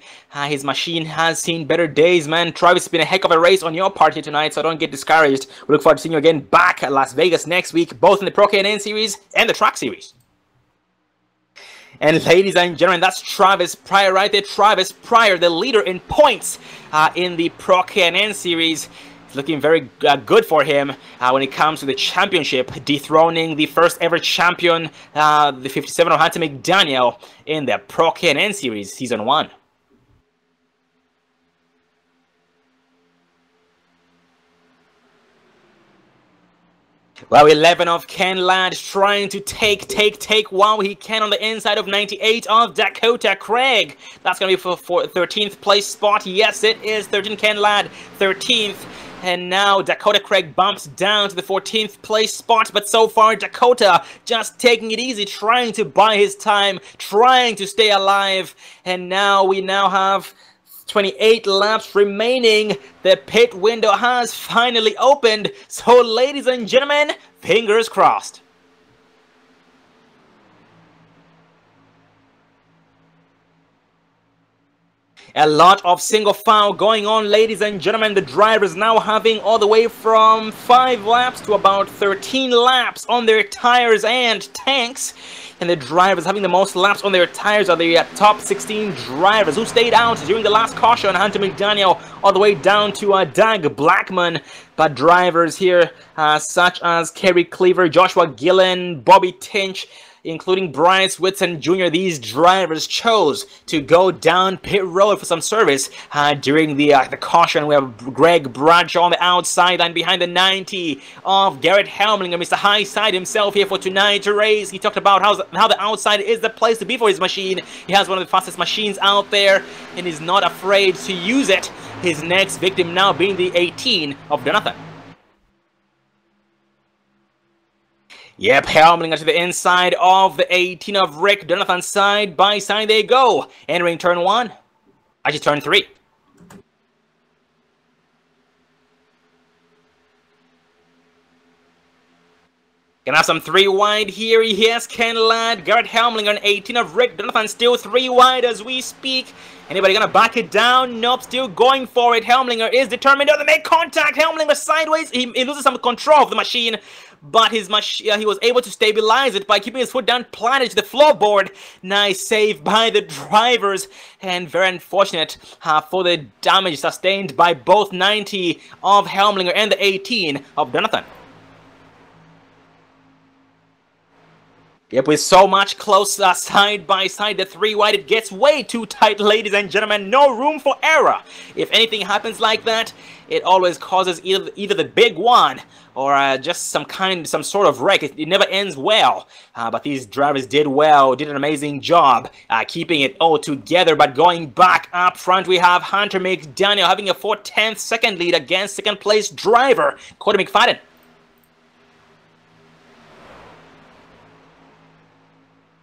His machine has seen better days, man. Travis, it's been a heck of a race on your part here tonight, so don't get discouraged. We look forward to seeing you again back at Las Vegas next week, both in the Pro K&N Series and the Truck Series. And ladies and gentlemen, that's Travis Pryor right there. Travis Pryor, the leader in points in the Pro K&N Series. looking very good for him when it comes to the championship, dethroning the first ever champion, the 57 of Hunter McDaniel, in the Pro K&N Series Season 1. Well, 11 of Kenland trying to take while he can on the inside of 98 of Dakota Craig. That's going to be for 13th place spot. Yes, it is 13 Kenland, 13th. And now Dakota Craig bumps down to the 14th place spot. But so far, Dakota just taking it easy, trying to buy his time, trying to stay alive. And now we have 28 laps remaining. The pit window has finally opened. So, ladies and gentlemen, fingers crossed. A lot of single file going on, ladies and gentlemen. The drivers now having all the way from 5 laps to about 13 laps on their tires and tanks. And the drivers having the most laps on their tires are the top 16 drivers who stayed out during the last caution. Hunter McDaniel all the way down to Doug Blackman. But drivers here such as Kerry Cleaver, Joshua Gillen, Bobby Tinch, including Bryce Whitson Jr., these drivers chose to go down pit road for some service during the caution. We have Greg Bradshaw on the outside line behind the 90 of Garrett Helmlinger, Mr. High Side himself here for tonight's race. He talked about how the outside is the place to be for his machine. He has one of the fastest machines out there and is not afraid to use it. His next victim now being the 18 of Jonathan. Yep, Helmlinger to the inside of the 18 of Rick Jonathan. Side by side they go. Entering turn 1. Actually, turn 3. Gonna have some 3 wide here. Yes, Ken Ladd, Garrett Helmlinger, and 18 of Rick Jonathan. Still 3 wide as we speak. Anybody gonna back it down? Nope, still going for it. Helmlinger is determined to make contact. Helmlinger sideways. He loses some control of the machine, but his machine, he was able to stabilize it by keeping his foot down, planted to the floorboard. Nice save by the drivers, and very unfortunate for the damage sustained by both 90 of Helmlinger and the 18 of Jonathan. Yep, with so much close side by side, the 3 wide, it gets way too tight, ladies and gentlemen. No room for error. If anything happens like that, it always causes either the big one or just some sort of wreck. It never ends well. But these drivers did well, did an amazing job keeping it all together. But going back up front, we have Hunter McDaniel having a 4/10 second lead against second place driver Cody McFadden.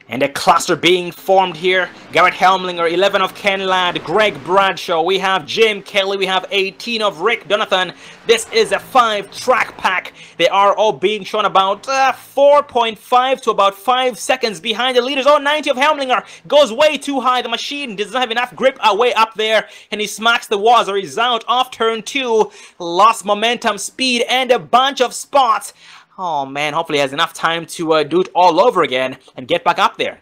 And a cluster being formed here. Garrett Helmlinger, 11 of Ken Ladd, Greg Bradshaw. We have Jim Kelly. We have 18 of Rick Jonathan. This is a 5-track pack. They are all being shown about 4.5 to about 5 seconds behind the leaders. Oh, 90 of Helmlinger goes way too high. The machine does not have enough grip way up there. And he smacks the wall as a result off turn 2. Lost momentum, speed, and a bunch of spots. Oh man, hopefully he has enough time to do it all over again and get back up there.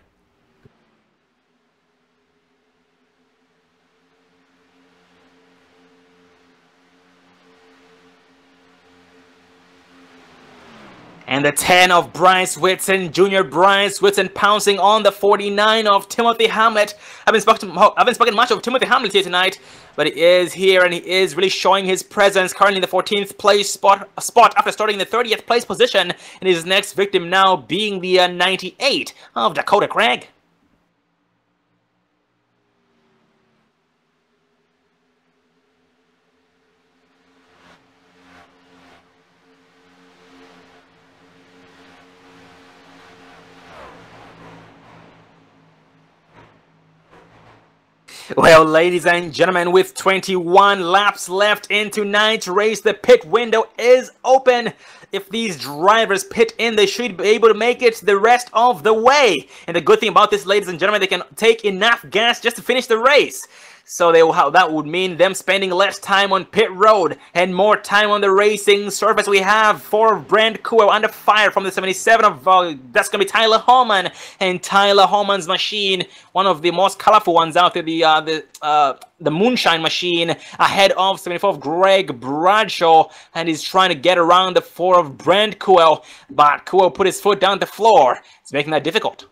And the 10 of Bryce Whitson, Junior Bryce Whitson pouncing on the 49 of Timothy Hamlet. I haven't spoken much of Timothy Hamlet here tonight, but he is here and he is really showing his presence. Currently in the 14th place spot after starting in the 30th place position. And his next victim now being the 98 of Dakota Craig. Well, ladies and gentlemen, with 21 laps left in tonight's race, the pit window is open. If these drivers pit in, they should be able to make it the rest of the way. And the good thing about this, ladies and gentlemen, they can take enough gas just to finish the race. So that would mean them spending less time on pit road and more time on the racing surface. We have 4 of Brent Kuo under fire from the 77 of that's gonna be Tyler Holman, and Tyler Holman's machine, one of the most colorful ones out there, the Moonshine machine, ahead of 74 of Greg Bradshaw, and he's trying to get around the 4 of Brent Kuo, but Kuo put his foot down the floor. It's making that difficult.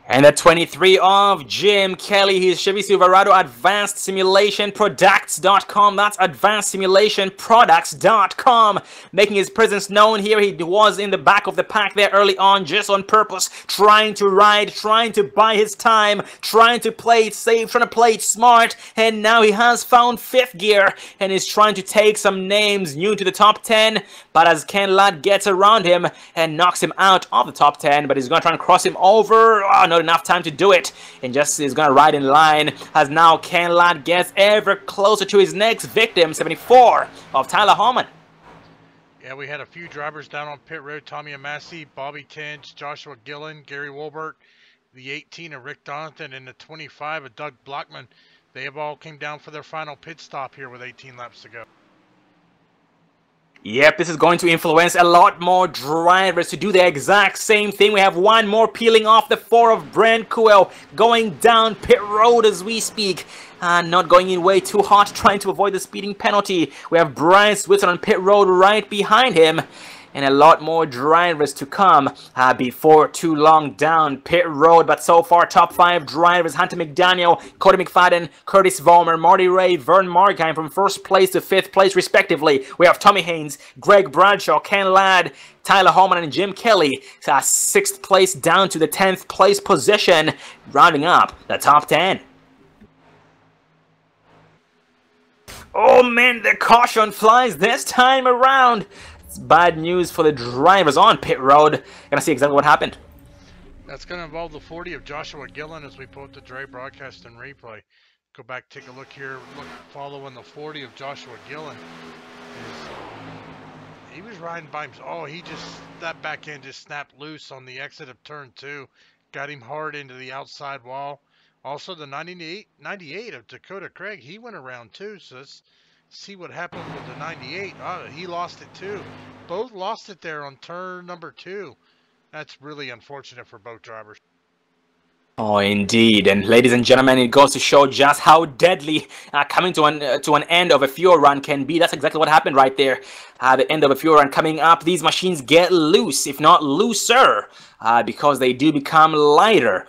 And the 23 of Jim Kelly, his Chevy Silverado Advanced Simulation Products.com. That's Advanced Simulation Products.com. Making his presence known here. He was in the back of the pack there early on, just on purpose, trying to ride, trying to buy his time, trying to play it safe, trying to play it smart. And now he has found 5th gear and is trying to take some names new to the top 10. But as Ken Ladd gets around him and knocks him out of the top 10, but he's going to try and cross him over. Oh, not enough time to do it, and just is going to ride in line as now Ken Ladd gets ever closer to his next victim, 74 of Tyler Holman.
Yeah, we had a few drivers down on pit road. Tommy Amassi, Bobby Tinch, Joshua Gillen, Gary Wolbert, the 18 of Rick Donathan, and the 25 of Doug Blackman. They have all came down for their final pit stop here with 18 laps to go.
Yep, this is going to influence a lot more drivers to do the exact same thing. We have one more peeling off the 4 of Brent Kuel, going down pit road as we speak. Not going in way too hot, trying to avoid the speeding penalty. We have Bryce Whitson on pit road right behind him. And a lot more drivers to come before too long down pit road. But so far, top 5 drivers: Hunter McDaniel, Cody McFadden, Curtis Vollmer, Marty Ray, Vern Markheim from 1st place to 5th place respectively. We have Tommy Haynes, Greg Bradshaw, Ken Ladd, Tyler Holman, and Jim Kelly. 6th place down to the 10th place position, rounding up the top 10. Oh man, the caution flies this time around. It's bad news for the drivers on pit road. Gonna see exactly what happened.
That's going to involve the 40 of Joshua Gillen as we pull up the Dre broadcast and replay. Go back, take a look here. Look, following the 40 of Joshua Gillen. He was riding by himself. Oh, that back end just snapped loose on the exit of turn 2. Got him hard into the outside wall. Also, the 98 of Dakota Craig, he went around too. So let's see what happened with the 98. Oh, he lost it too. Both lost it there on turn number 2. That's really unfortunate for both drivers.
Oh, indeed. And ladies and gentlemen, it goes to show just how deadly coming to an end of a fuel run can be. That's exactly what happened right there. The end of a fuel run coming up, these machines get loose, if not looser, because they do become lighter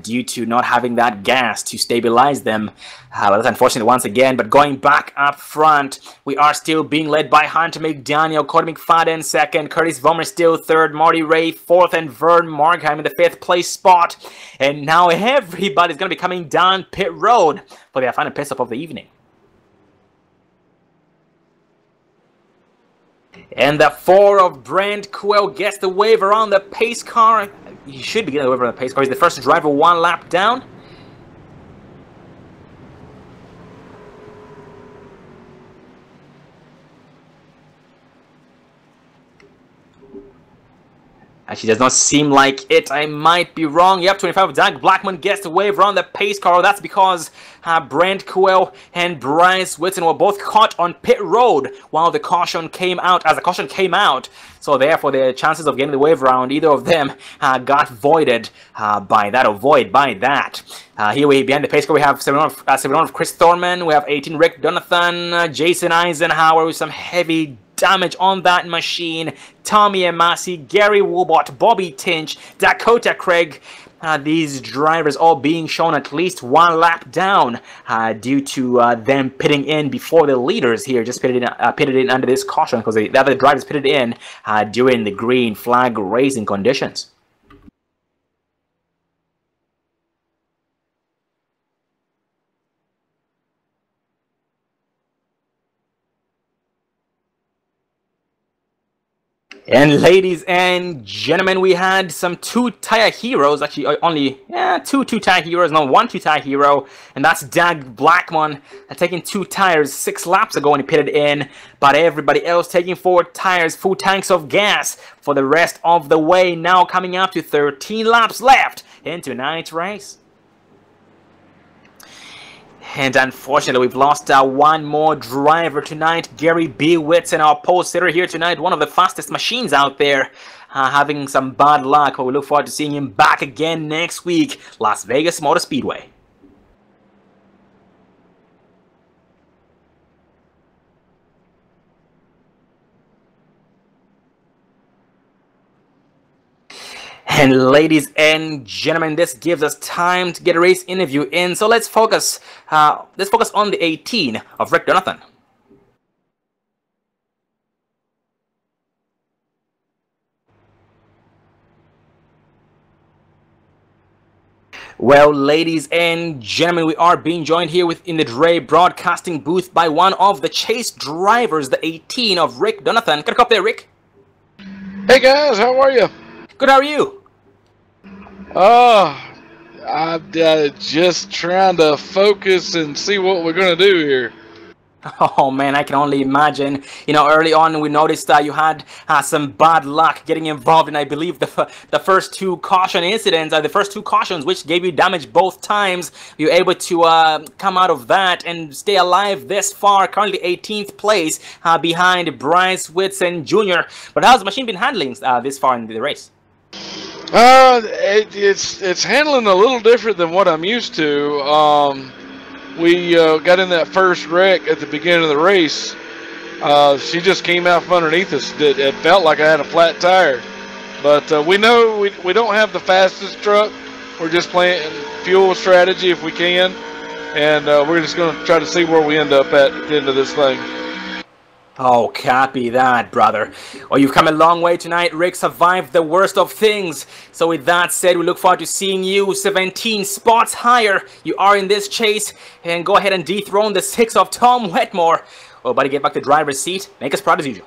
due to not having that gas to stabilize them. Well, that's unfortunate once again. But going back up front, we are still being led by Hunter McDaniel, Cody McFadden 2nd, Curtis Vollmer still 3rd, Marty Ray 4th, and Vern Markheim in the 5th place spot. And now everybody's going to be coming down pit road for their final pit stop of the evening. And the 4 of Brent Kuel gets the wave around the pace car. He should be getting the wave around the pace car. He's the first driver 1 lap down. Actually, does not seem like it. I might be wrong. Yep, 25 of Doug Blackman gets the wave around the pace car. That's because Brent Kuel and Bryce Whitson were both caught on pit road while the caution came out. As the caution came out, so therefore the chances of getting the wave around either of them got voided by that, or void by that. Here behind the pace car we have 71 of Chris Thorman. We have 18 Rick Donathan, Jason Eisenhower with some heavy damage on that machine. Tommy Amassi, Gary Wolbert, Bobby Tinch, Dakota Craig. These drivers all being shown at least 1 lap down due to them pitting in before the leaders here just pitted in under this caution, because the other drivers pitted in during the green flag racing conditions. And ladies and gentlemen, we had some two-tire heroes, actually only two two-tire heroes, no, one two-tire hero, and that's Doug Blackmon taking 2 tires 6 laps ago when he pitted in, but everybody else taking 4 tires, full tanks of gas for the rest of the way, now coming up to 13 laps left in tonight's race. And unfortunately, we've lost one more driver tonight, Gary B. Whitson, our pole sitter here tonight, one of the fastest machines out there, having some bad luck, but we look forward to seeing him back again next week, Las Vegas Motor Speedway. And ladies and gentlemen, this gives us time to get a race interview in. So let's focus on the 18 of Rick Donathan. Well, ladies and gentlemen, we are being joined here in the Dre Broadcasting booth by one of the chase drivers, the 18 of Rick Donathan. Can I come up there, Rick?
Hey guys, how are you?
Good, how are you?
I'm just trying to focus and see what we're going to do here.
Oh man, I can only imagine. You know, early on we noticed that you had some bad luck getting involved in, I believe, the first 2 caution incidents, the first 2 cautions, which gave you damage both times. You were able to come out of that and stay alive this far, currently 18th place behind Bryce Whitson Jr. But how's the machine been handling this far in the race?
It's handling a little different than what I'm used to. We got in that first wreck at the beginning of the race. She just came out from underneath us. It felt like I had a flat tire. But we know we don't have the fastest truck. We're just playing fuel strategy if we can. And we're just going to try to see where we end up at the end of this thing.
Oh, copy that, brother. Well, you've come a long way tonight. Rick survived the worst of things. So with that said, we look forward to seeing you 17 spots higher. You are in this chase. And go ahead and dethrone the 6 of Tom Wetmore. Well, buddy, get back to the driver's seat. Make us proud as usual.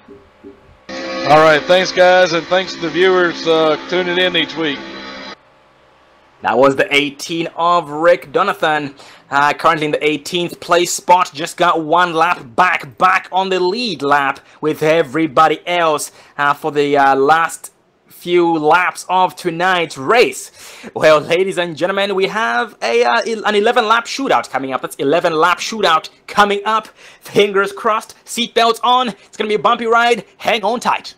All right, thanks, guys. And thanks to the viewers tuning in each week.
That was the 18 of Rick Donathan. Currently in the 18th place spot, just got 1 lap back on the lead lap with everybody else for the last few laps of tonight's race. Well, ladies and gentlemen, we have an 11-lap shootout coming up. That's 11-lap shootout coming up. Fingers crossed, seatbelts on. It's going to be a bumpy ride. Hang on tight.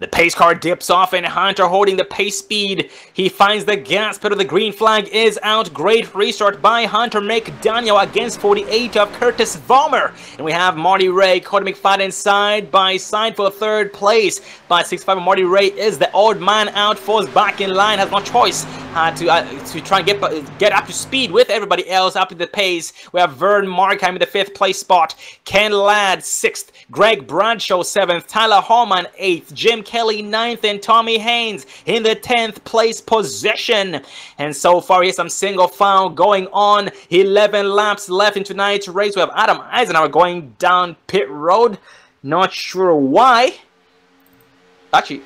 The pace car dips off and Hunter holding the pace speed. He finds the gas pedal. The green flag is out. Great restart by Hunter McDaniel against 48 of Curtis Vollmer. And we have Marty Ray, Cody McFadden side by side for 3rd place. By 6'5", Marty Ray is the old man out, falls back in line, has no choice to try and get up to speed with everybody else up to the pace. We have Vern Markheim in the 5th place spot. Ken Ladd 6th. Greg Bradshaw 7th. Tyler Hallman 8th. Jim Kelly 9th, and Tommy Haynes in the 10th place position. And so far, here's some single file going on. 11 laps left in tonight's race. We have Adam Eisenhower going down pit road. Not sure why. Actually,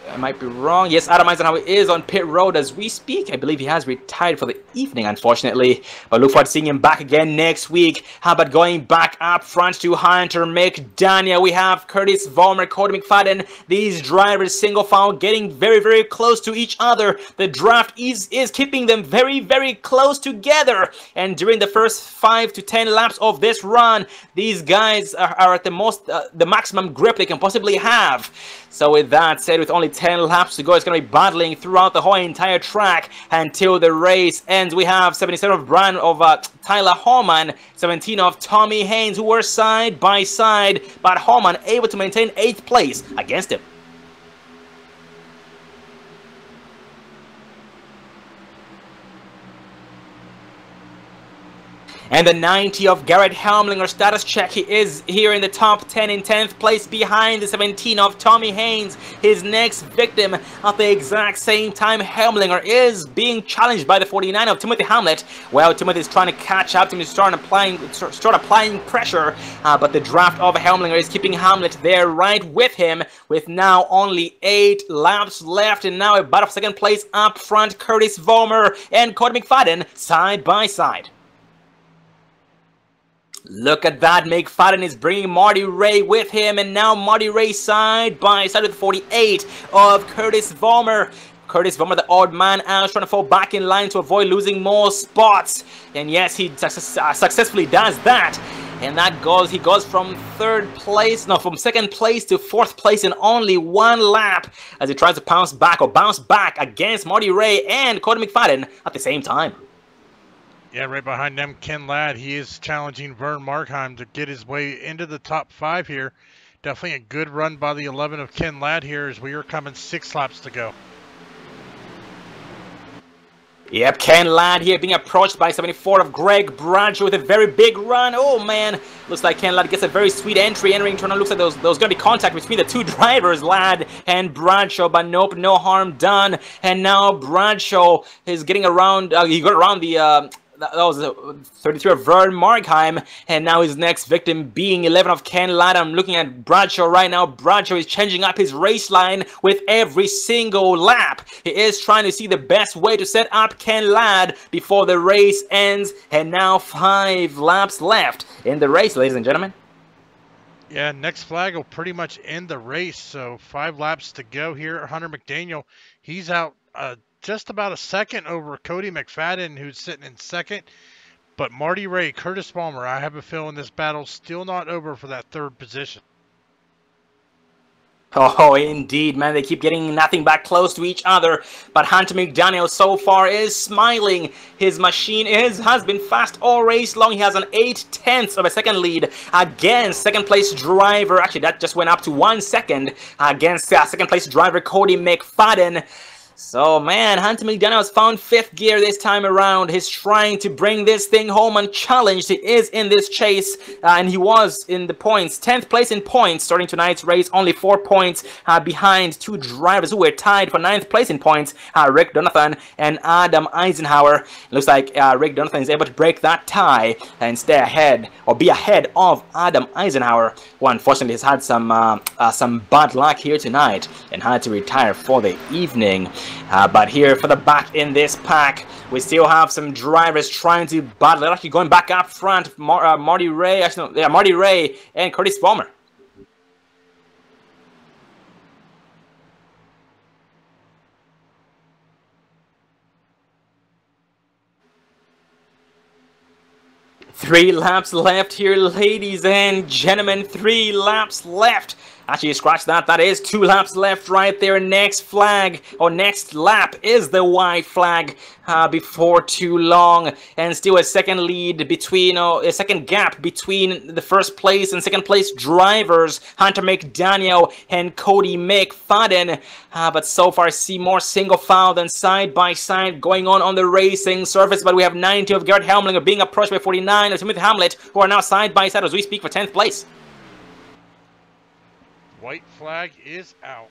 I might be wrong. Yes, Adam Eisenhower is on pit road as we speak. I believe he has retired for the evening, unfortunately. But look forward to seeing him back again next week. How about going back up front to Hunter McDaniel? We have Curtis Vollmer, Cody McFadden. These drivers single file getting very, very close to each other. The draft is keeping them very, very close together. And during the first 5 to 10 laps of this run, these guys are at the maximum grip they can possibly have. So with that said, with only 10 laps to go, it's going to be battling throughout the whole entire track until the race ends. We have 77 of Tyler Hallman, 17 of Tommy Haynes, who were side by side, but Hallman able to maintain 8th place against him. And the 90 of Garrett Helmlinger, status check, he is here in the top 10 in 10th place behind the 17 of Tommy Haynes, his next victim. At the exact same time, Helmlinger is being challenged by the 49 of Timothy Hamlet. Well, Timothy is trying to catch up to him, start applying pressure, but the draft of Helmlinger is keeping Hamlet there right with him, with now only 8 laps left, and now a battle for second place up front, Curtis Vollmer and Cody McFadden side by side. Look at that, McFadden is bringing Marty Ray with him, and now Marty Ray side by side with 48 of Curtis Vollmer. Curtis Vollmer, the odd man out, trying to fall back in line to avoid losing more spots. And yes, he successfully does that. And that goes, he goes from from second place to 4th place in only 1 lap as he tries to bounce back against Marty Ray and Cody McFadden at the same time.
Yeah, right behind them, Ken Ladd. He is challenging Vern Markheim to get his way into the top 5 here. Definitely a good run by the 11 of Ken Ladd here as we are coming 6 laps to go.
Yep, Ken Ladd here being approached by 74 of Greg Bradshaw with a very big run. Oh man, looks like Ken Ladd gets a very sweet entering turn. Looks like there's going to be contact between the 2 drivers, Ladd and Bradshaw, but nope, no harm done. And now Bradshaw is getting around, he got around the that was 33 of Vern Markheim, and now his next victim being 11 of Ken Ladd. I'm looking at Bradshaw right now. Bradshaw is changing up his race line with every single lap. He is trying to see the best way to set up Ken Ladd before the race ends, and now 5 laps left in the race, ladies and gentlemen.
Yeah, next flag will pretty much end the race, so 5 laps to go here. Hunter McDaniel, he's out just about a second over Cody McFadden, who's sitting in second. But Marty Ray, Curtis Vollmer, I have a feeling this battle's still not over for that 3rd position.
Oh, indeed, man. They keep getting nothing back close to each other. But Hunter McDaniel so far is smiling. His machine has been fast all race long. He has an 8/10 of a second lead against second place driver. Actually, that just went up to 1 second against second place driver Cody McFadden. So, man, Hunter McDaniel has found 5th gear this time around. He's trying to bring this thing home unchallenged. He is in this chase, and he was in the points. 10th place in points starting tonight's race. Only 4 points behind 2 drivers who were tied for 9th place in points, Rick Donathan and Adam Eisenhower. It looks like Rick Donathan is able to break that tie and stay ahead, or be ahead of Adam Eisenhower, who unfortunately has had some bad luck here tonight and had to retire for the evening. But here for the back in this pack, we still have some drivers trying to battle. They're actually going back up front. Marty Ray, Marty Ray and Curtis Vollmer. Three laps left here, ladies and gentlemen. 3 laps left. Actually, scratch that. That is 2 laps left right there. Next flag, or next lap, is the white flag before too long. And still a second lead between, a second gap between the 1st place and 2nd place drivers, Hunter McDaniel and Cody McFadden. But so far, I see more single file than side by side going on the racing surface. But we have 90 of Garrett Helmlinger being approached by 49 of Timothy Hamlet, who are now side by side as we speak for 10th place.
White flag is out.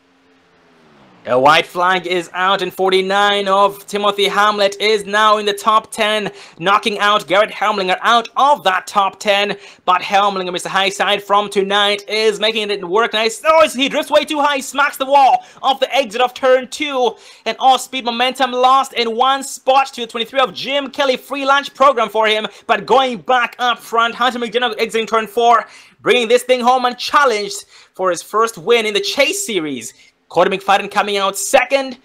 A white flag is out, and 49 of Timothy Hamlet is now in the top 10, knocking out Garrett Helmlinger out of that top 10. But Helmlinger, Mr. High Side from tonight, is making it work nice. Oh, he drifts way too high, smacks the wall off the exit of turn 2, and off-speed momentum lost in 1 spot to the 23 of Jim Kelly. Free lunch program for him, but going back up front, Hunter McDaniel exiting turn 4, bringing this thing home unchallenged for his 1st win in the Chase Series. Cody McFadden coming out 2nd,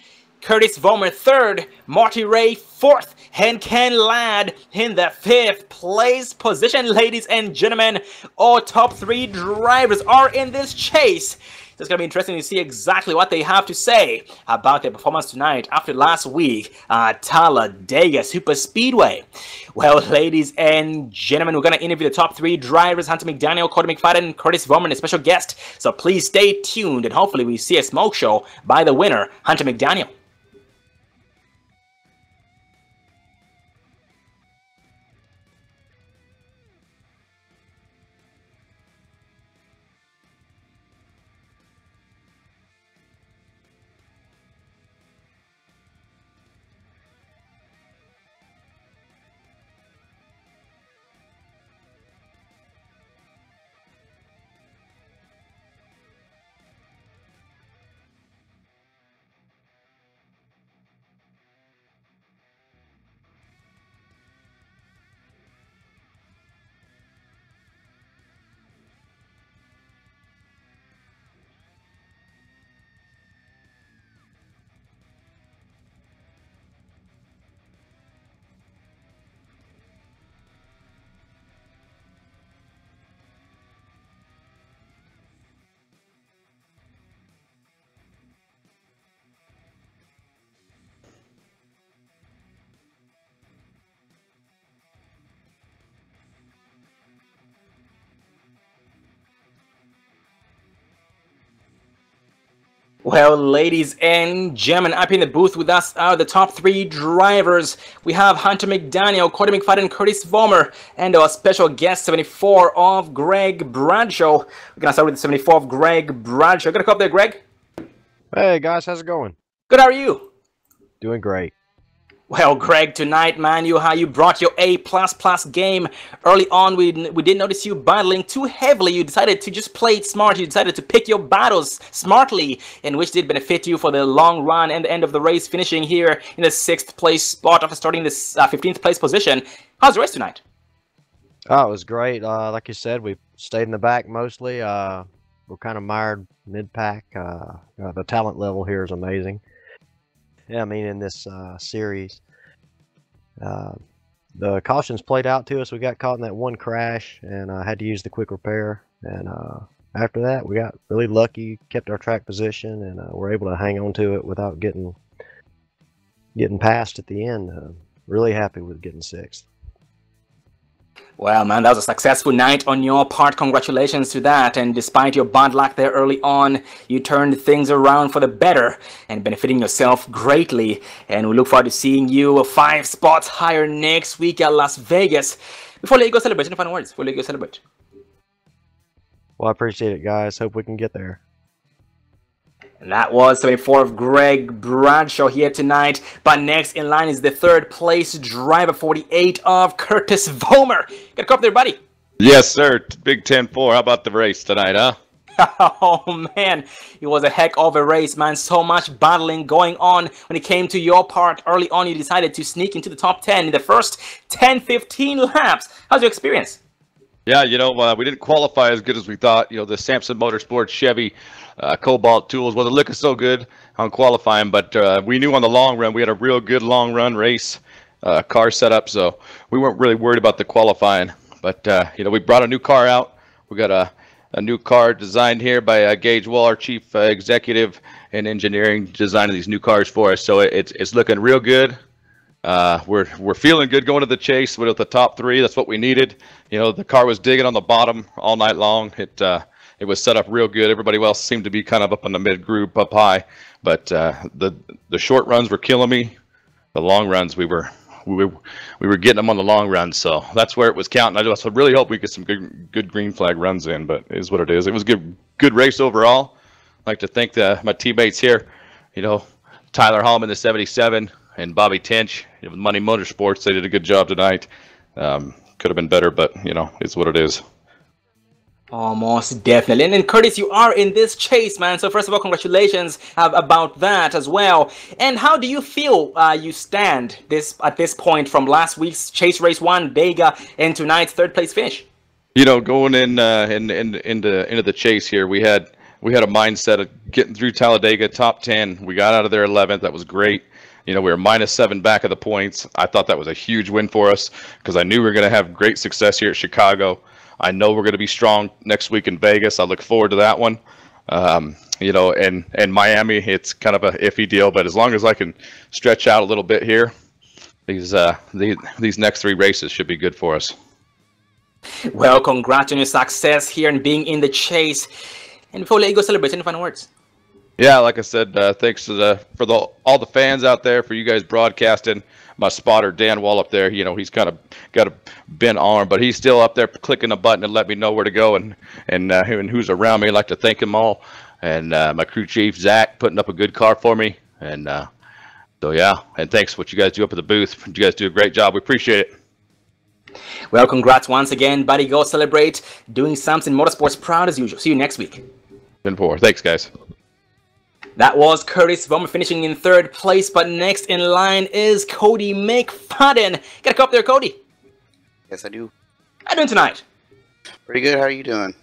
Curtis Vollmer 3rd, Marty Ray 4th, and Ken Ladd in the 5th place position, ladies and gentlemen. All top 3 drivers are in this chase. It's going to be interesting to see exactly what they have to say about their performance tonight after last week at Talladega Superspeedway. Well, ladies and gentlemen, we're going to interview the top 3 drivers, Hunter McDaniel, Cody McFadden, and Curtis Vollmer, and a special guest. So please stay tuned, and hopefully we see a smoke show by the winner, Hunter McDaniel. Well, ladies and gentlemen, up in the booth with us are the top 3 drivers. We have Hunter McDaniel, Cody McFadden, Curtis Vollmer, and our special guest, 74 of Greg Bradshaw. We're going to start with the 74 of Greg Bradshaw. Gonna come up there, Greg?
Hey, guys, how's it going?
Good, how are you?
Doing great.
Well, Greg, tonight, man, you brought your A++ game. Early on, we did notice you battling too heavily. You decided to just play it smart. You decided to pick your battles smartly, and which did benefit you for the long run and the end of the race, finishing here in the 6th place spot after starting this 15th place position. How's the race tonight?
Oh, it was great. Like you said, we stayed in the back mostly. We're kind of mired mid-pack. The talent level here is amazing. Yeah, I mean, in this series, the cautions played out to us. We got caught in that one crash, and I had to use the quick repair. And after that, we got really lucky, kept our track position, and were able to hang on to it without getting passed at the end. Really happy with getting 6th.
Well, man, that was a successful night on your part. Congratulations to that. And despite your bad luck there early on, you turned things around for the better and benefiting yourself greatly. And we look forward to seeing you 5 spots higher next week at Las Vegas. Before I let you go celebrate, any final words? Before I let you go celebrate.
Well, I appreciate it, guys. Hope we can get there.
And that was 74 of Greg Bradshaw here tonight. But next in line is the 3rd place driver, 48 of Curtis Vollmer. Gotta come up there, buddy.
Yes, sir. Big 10-4. How about the race tonight, huh?
Oh, man. It was a heck of a race, man. So much battling going on. When it came to your part early on, you decided to sneak into the top 10 in the first 10-15 laps. How's your experience?
Yeah, we didn't qualify as good as we thought. The Samson Motorsports Chevy Cobalt tools wasn't looking so good on qualifying, but we knew on the long run we had a real good long run race car setup, so we weren't really worried about the qualifying. But we brought a new car out. We got a new car designed here by Gage Wall, our chief executive in engineering, designing these new cars for us. So it's looking real good. We're feeling good going to the chase with the top 3. That's what we needed. The car was digging on the bottom all night long. It was set up real good. Everybody else seemed to be kind of up in the mid group, up high. But the short runs were killing me. The long runs, we were getting them on the long runs. So that's where it was counting. I just really hope we get some good green flag runs in. But it is what it is. It was a good race overall. I'd like to thank my teammates here. Tyler Hallman, the 77, and Bobby Tench, Money Motorsports. They did a good job tonight. Could have been better, but it's what it is.
Almost definitely. And then Curtis, you are in this chase, man. So first of all, congratulations about that as well. And how do you feel you stand at this point from last week's chase race 1, Vega, and tonight's 3rd place finish?
Going into the chase here, we had a mindset of getting through Talladega top 10. We got out of there 11th. That was great. We were -7 back of the points. I thought that was a huge win for us because I knew we were going to have great success here at Chicago. I know we're going to be strong next week in Vegas. I look forward to that one. And Miami, it's kind of a iffy deal, but as long as I can stretch out a little bit here, these next 3 races should be good for us.
Well, congrats on your success here and being in the chase. And before we let you go celebrate, any final words?
Yeah, like I said, thanks to all the fans out there, for you guys broadcasting. My spotter, Dan Wall, up there, he's kind of got a bent arm, but he's still up there clicking a button and let me know where to go and who's around me. I'd like to thank them all. And my crew chief, Zach, putting up a good car for me. And so, yeah, and thanks for what you guys do up at the booth. You guys do a great job. We appreciate it.
Well, congrats once again, buddy. Go celebrate doing Samson Motorsports proud as usual. See you next week.
10-4. Thanks, guys.
That was Curtis Vollmer finishing in 3rd place, but next in line is Cody McFadden. Gotta come up there, Cody.
Yes, I do.
How you doing tonight?
Pretty good. How are you doing?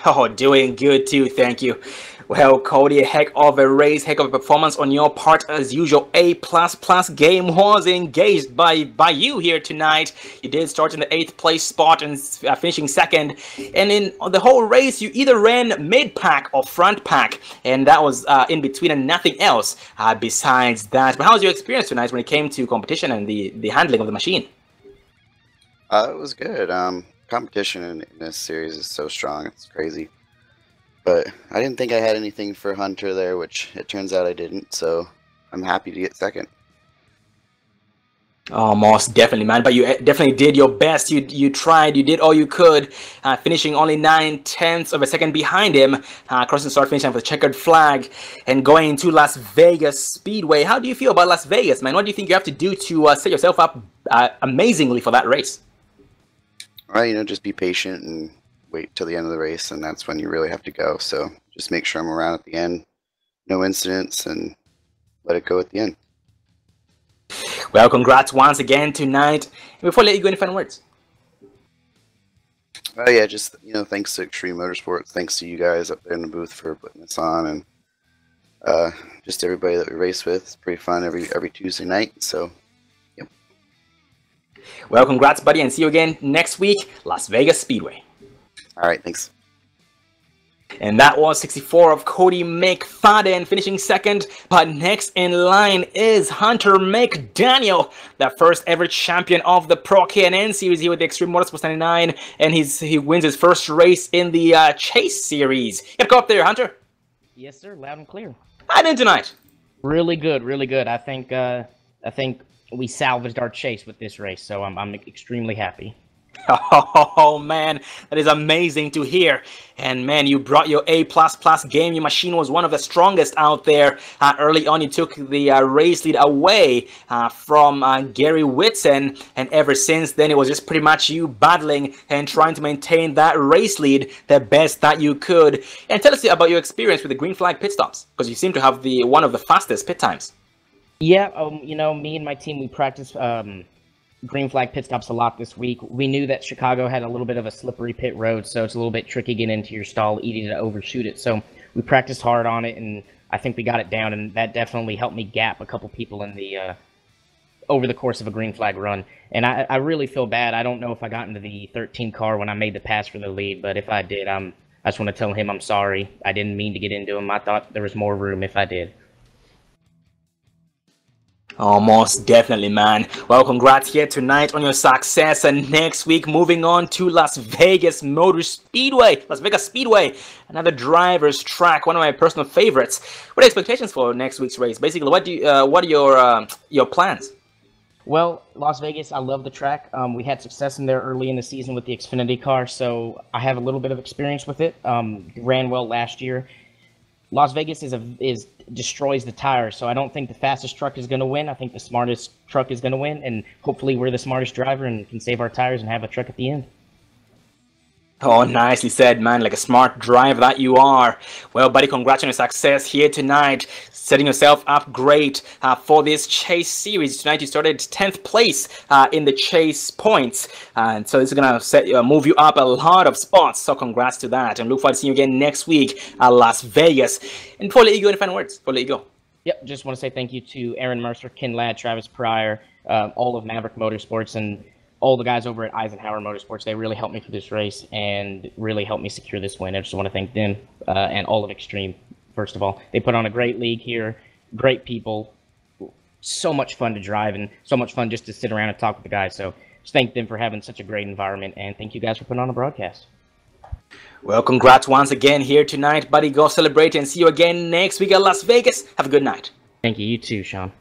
Oh, doing good too, thank you. Well, Cody, a heck of a race, heck of a performance on your part as usual. A++ game was engaged by you here tonight. You did start in the 8th place spot and finishing 2nd. And in the whole race, you either ran mid-pack or front pack. And that was in between and nothing else besides that. But how was your experience tonight when it came to competition and the handling of the machine?
It was good. Competition in this series is so strong. It's crazy. But I didn't think I had anything for Hunter there, which it turns out I didn't. So I'm happy to get second.
Oh, most definitely, man. But you definitely did your best. You tried. You did all you could, finishing only 9/10 of a second behind him, crossing start finish line with a checkered flag, and going into Las Vegas Speedway. How do you feel about Las Vegas, man? What do you think you have to do to set yourself up amazingly for that race?
Well, just be patient and wait till the end of the race, and that's when you really have to go. So just make sure I'm around at the end, no incidents, and let it go at the end.
Well, congrats once again tonight. And before I let you go, any final words?
Oh yeah, just thanks to Extreme Motorsports, thanks to you guys up there in the booth for putting this on, and just everybody that we race with. It's pretty fun every Tuesday night. So, yep.
Well, congrats, buddy, and see you again next week, Las Vegas Speedway.
All right, thanks.
And that was 64 of Cody McFadden finishing second. But next in line is Hunter McDaniel, the first ever champion of the Pro K&N Series here with the Extreme Motorsports 99. And he wins his first race in the Chase Series. You have to go up there, Hunter.
Yes, sir. Loud and clear.
How did tonight?
Really good, really good. I think we salvaged our chase with this race, so I'm extremely happy.
Oh man, that is amazing to hear. And man, you brought your A++ game. Your machine was one of the strongest out there. Early on, you took the race lead away from Gary Whitson, and ever since then, it was just pretty much you battling and trying to maintain that race lead the best that you could. And tell us about your experience with the green flag pit stops, because you seem to have one of the fastest pit times.
Yeah, me and my team, we practiced green flag pit stops a lot this week. We knew that Chicago had a little bit of a slippery pit road, so it's a little bit tricky getting into your stall, easy to overshoot it. So we practiced hard on it, and I think we got it down, and that definitely helped me gap a couple people in the over the course of a green flag run. And I really feel bad. I don't know if I got into the 13 car when I made the pass for the lead, but if I did, I just want to tell him I'm sorry. I didn't mean to get into him. I thought there was more room if I did.
Oh, most definitely, man. Well, congrats here tonight on your success, and next week moving on to Las Vegas Las Vegas Speedway, another driver's track, one of my personal favorites. What are expectations for next week's race? Basically, what are your plans?
Well, Las Vegas, I love the track. We had success in there early in the season with the Xfinity car, so I have a little bit of experience with it. Ran well last year. Las Vegas destroys the tires, so I don't think the fastest truck is going to win. I think the smartest truck is going to win, and hopefully we're the smartest driver and can save our tires and have a truck at the end.
Oh, nicely said, man. Like a smart driver that you are. Well, buddy, congrats on your success here tonight. Setting yourself up great for this Chase Series. Tonight you started 10th place in the Chase points. And so this is going to move you up a lot of spots. So congrats to that. And look forward to seeing you again next week at Las Vegas. And before I let you go, any final words? Before I let you go.
Yep, just want to say thank you to Aaron Mercer, Ken Ladd, Travis Pryor, all of Maverick Motorsports, and all the guys over at Eisenhower Motorsports. They really helped me for this race and really helped me secure this win. I just want to thank them and all of Extreme, first of all. They put on a great league here, great people, so much fun to drive, and so much fun just to sit around and talk with the guys. So just thank them for having such a great environment, and thank you guys for putting on a broadcast.
Well, congrats once again here tonight, buddy. Go celebrate and see you again next week at Las Vegas. Have a good night.
Thank you. You too, Sean.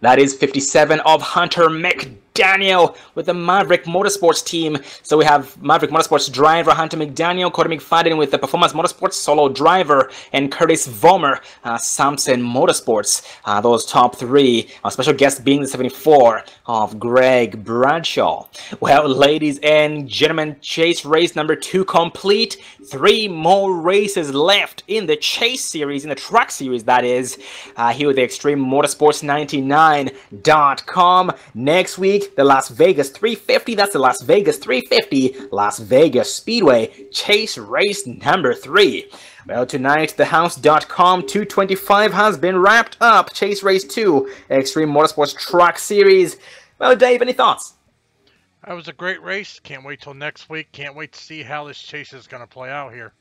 That is 57 of Hunter McDaniel with the Maverick Motorsports team. So we have Maverick Motorsports driver Hunter McDaniel, Cody McFadden with the Performance Motorsports solo driver, and Curtis Vollmer, Samson Motorsports. Those top three. Our special guest being the 74 of Greg Bradshaw. Well, ladies and gentlemen, Chase race number 2 complete. 3 more races left in the Chase series, in the truck series that is, here with the Extreme Motorsports 99.com. Next week, the Las Vegas 350. That's the Las Vegas 350 Las Vegas Speedway Chase race number 3. Well, tonight, thehouse.com 225 has been wrapped up. Chase Race 2, Extreme Motorsports Truck Series. Well, Dave, any thoughts?
That was a great race. Can't wait till next week. Can't wait to see how this chase is going to play out here.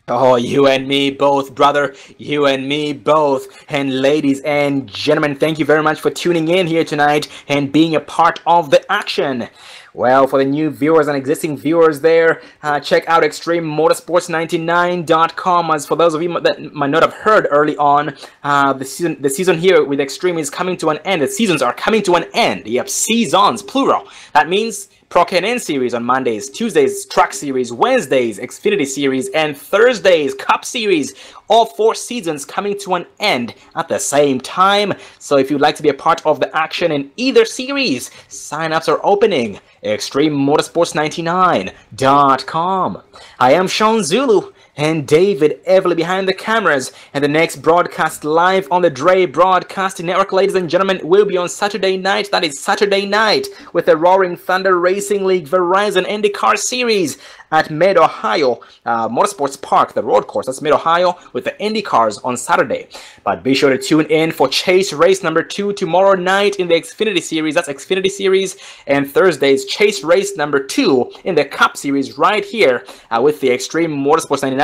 Oh, you and me both, brother. You and me both. And ladies and gentlemen, thank you very much for tuning in here tonight and being a part of the action. Well, for the new viewers and existing viewers there, check out ExtremeMotorsports99.com. As for those of you that might not have heard early on, the season here with Extreme is coming to an end. The seasons are coming to an end. Yep, seasons, plural. That means Pro K&N Series on Mondays, Tuesdays Truck Series, Wednesdays Xfinity Series, and Thursdays Cup Series. All 4 seasons coming to an end at the same time. So if you'd like to be a part of the action in either series, sign-ups are opening. ExtremeMotorsports99.com. I am Sean Zulu and David Everly behind the cameras, and the next broadcast live on the Dre Broadcasting Network, ladies and gentlemen, will be on Saturday night. That is Saturday night with the Roaring Thunder Racing League Verizon IndyCar Series at Mid-Ohio Motorsports Park, the road course. That's Mid-Ohio with the IndyCars on Saturday. But be sure to tune in for Chase Race number 2 tomorrow night in the Xfinity Series. That's Xfinity Series. And Thursday's Chase Race number 2 in the Cup Series right here with the ExtremeMotorsports99.com,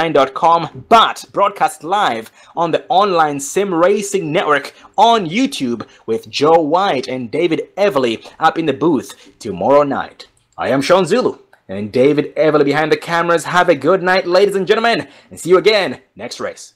but broadcast live on the online Sim Racing Network on YouTube with Joe White and David Everly up in the booth tomorrow night. I am Sean Zulu and David Everly behind the cameras. Have a good night, ladies and gentlemen, and see you again next race.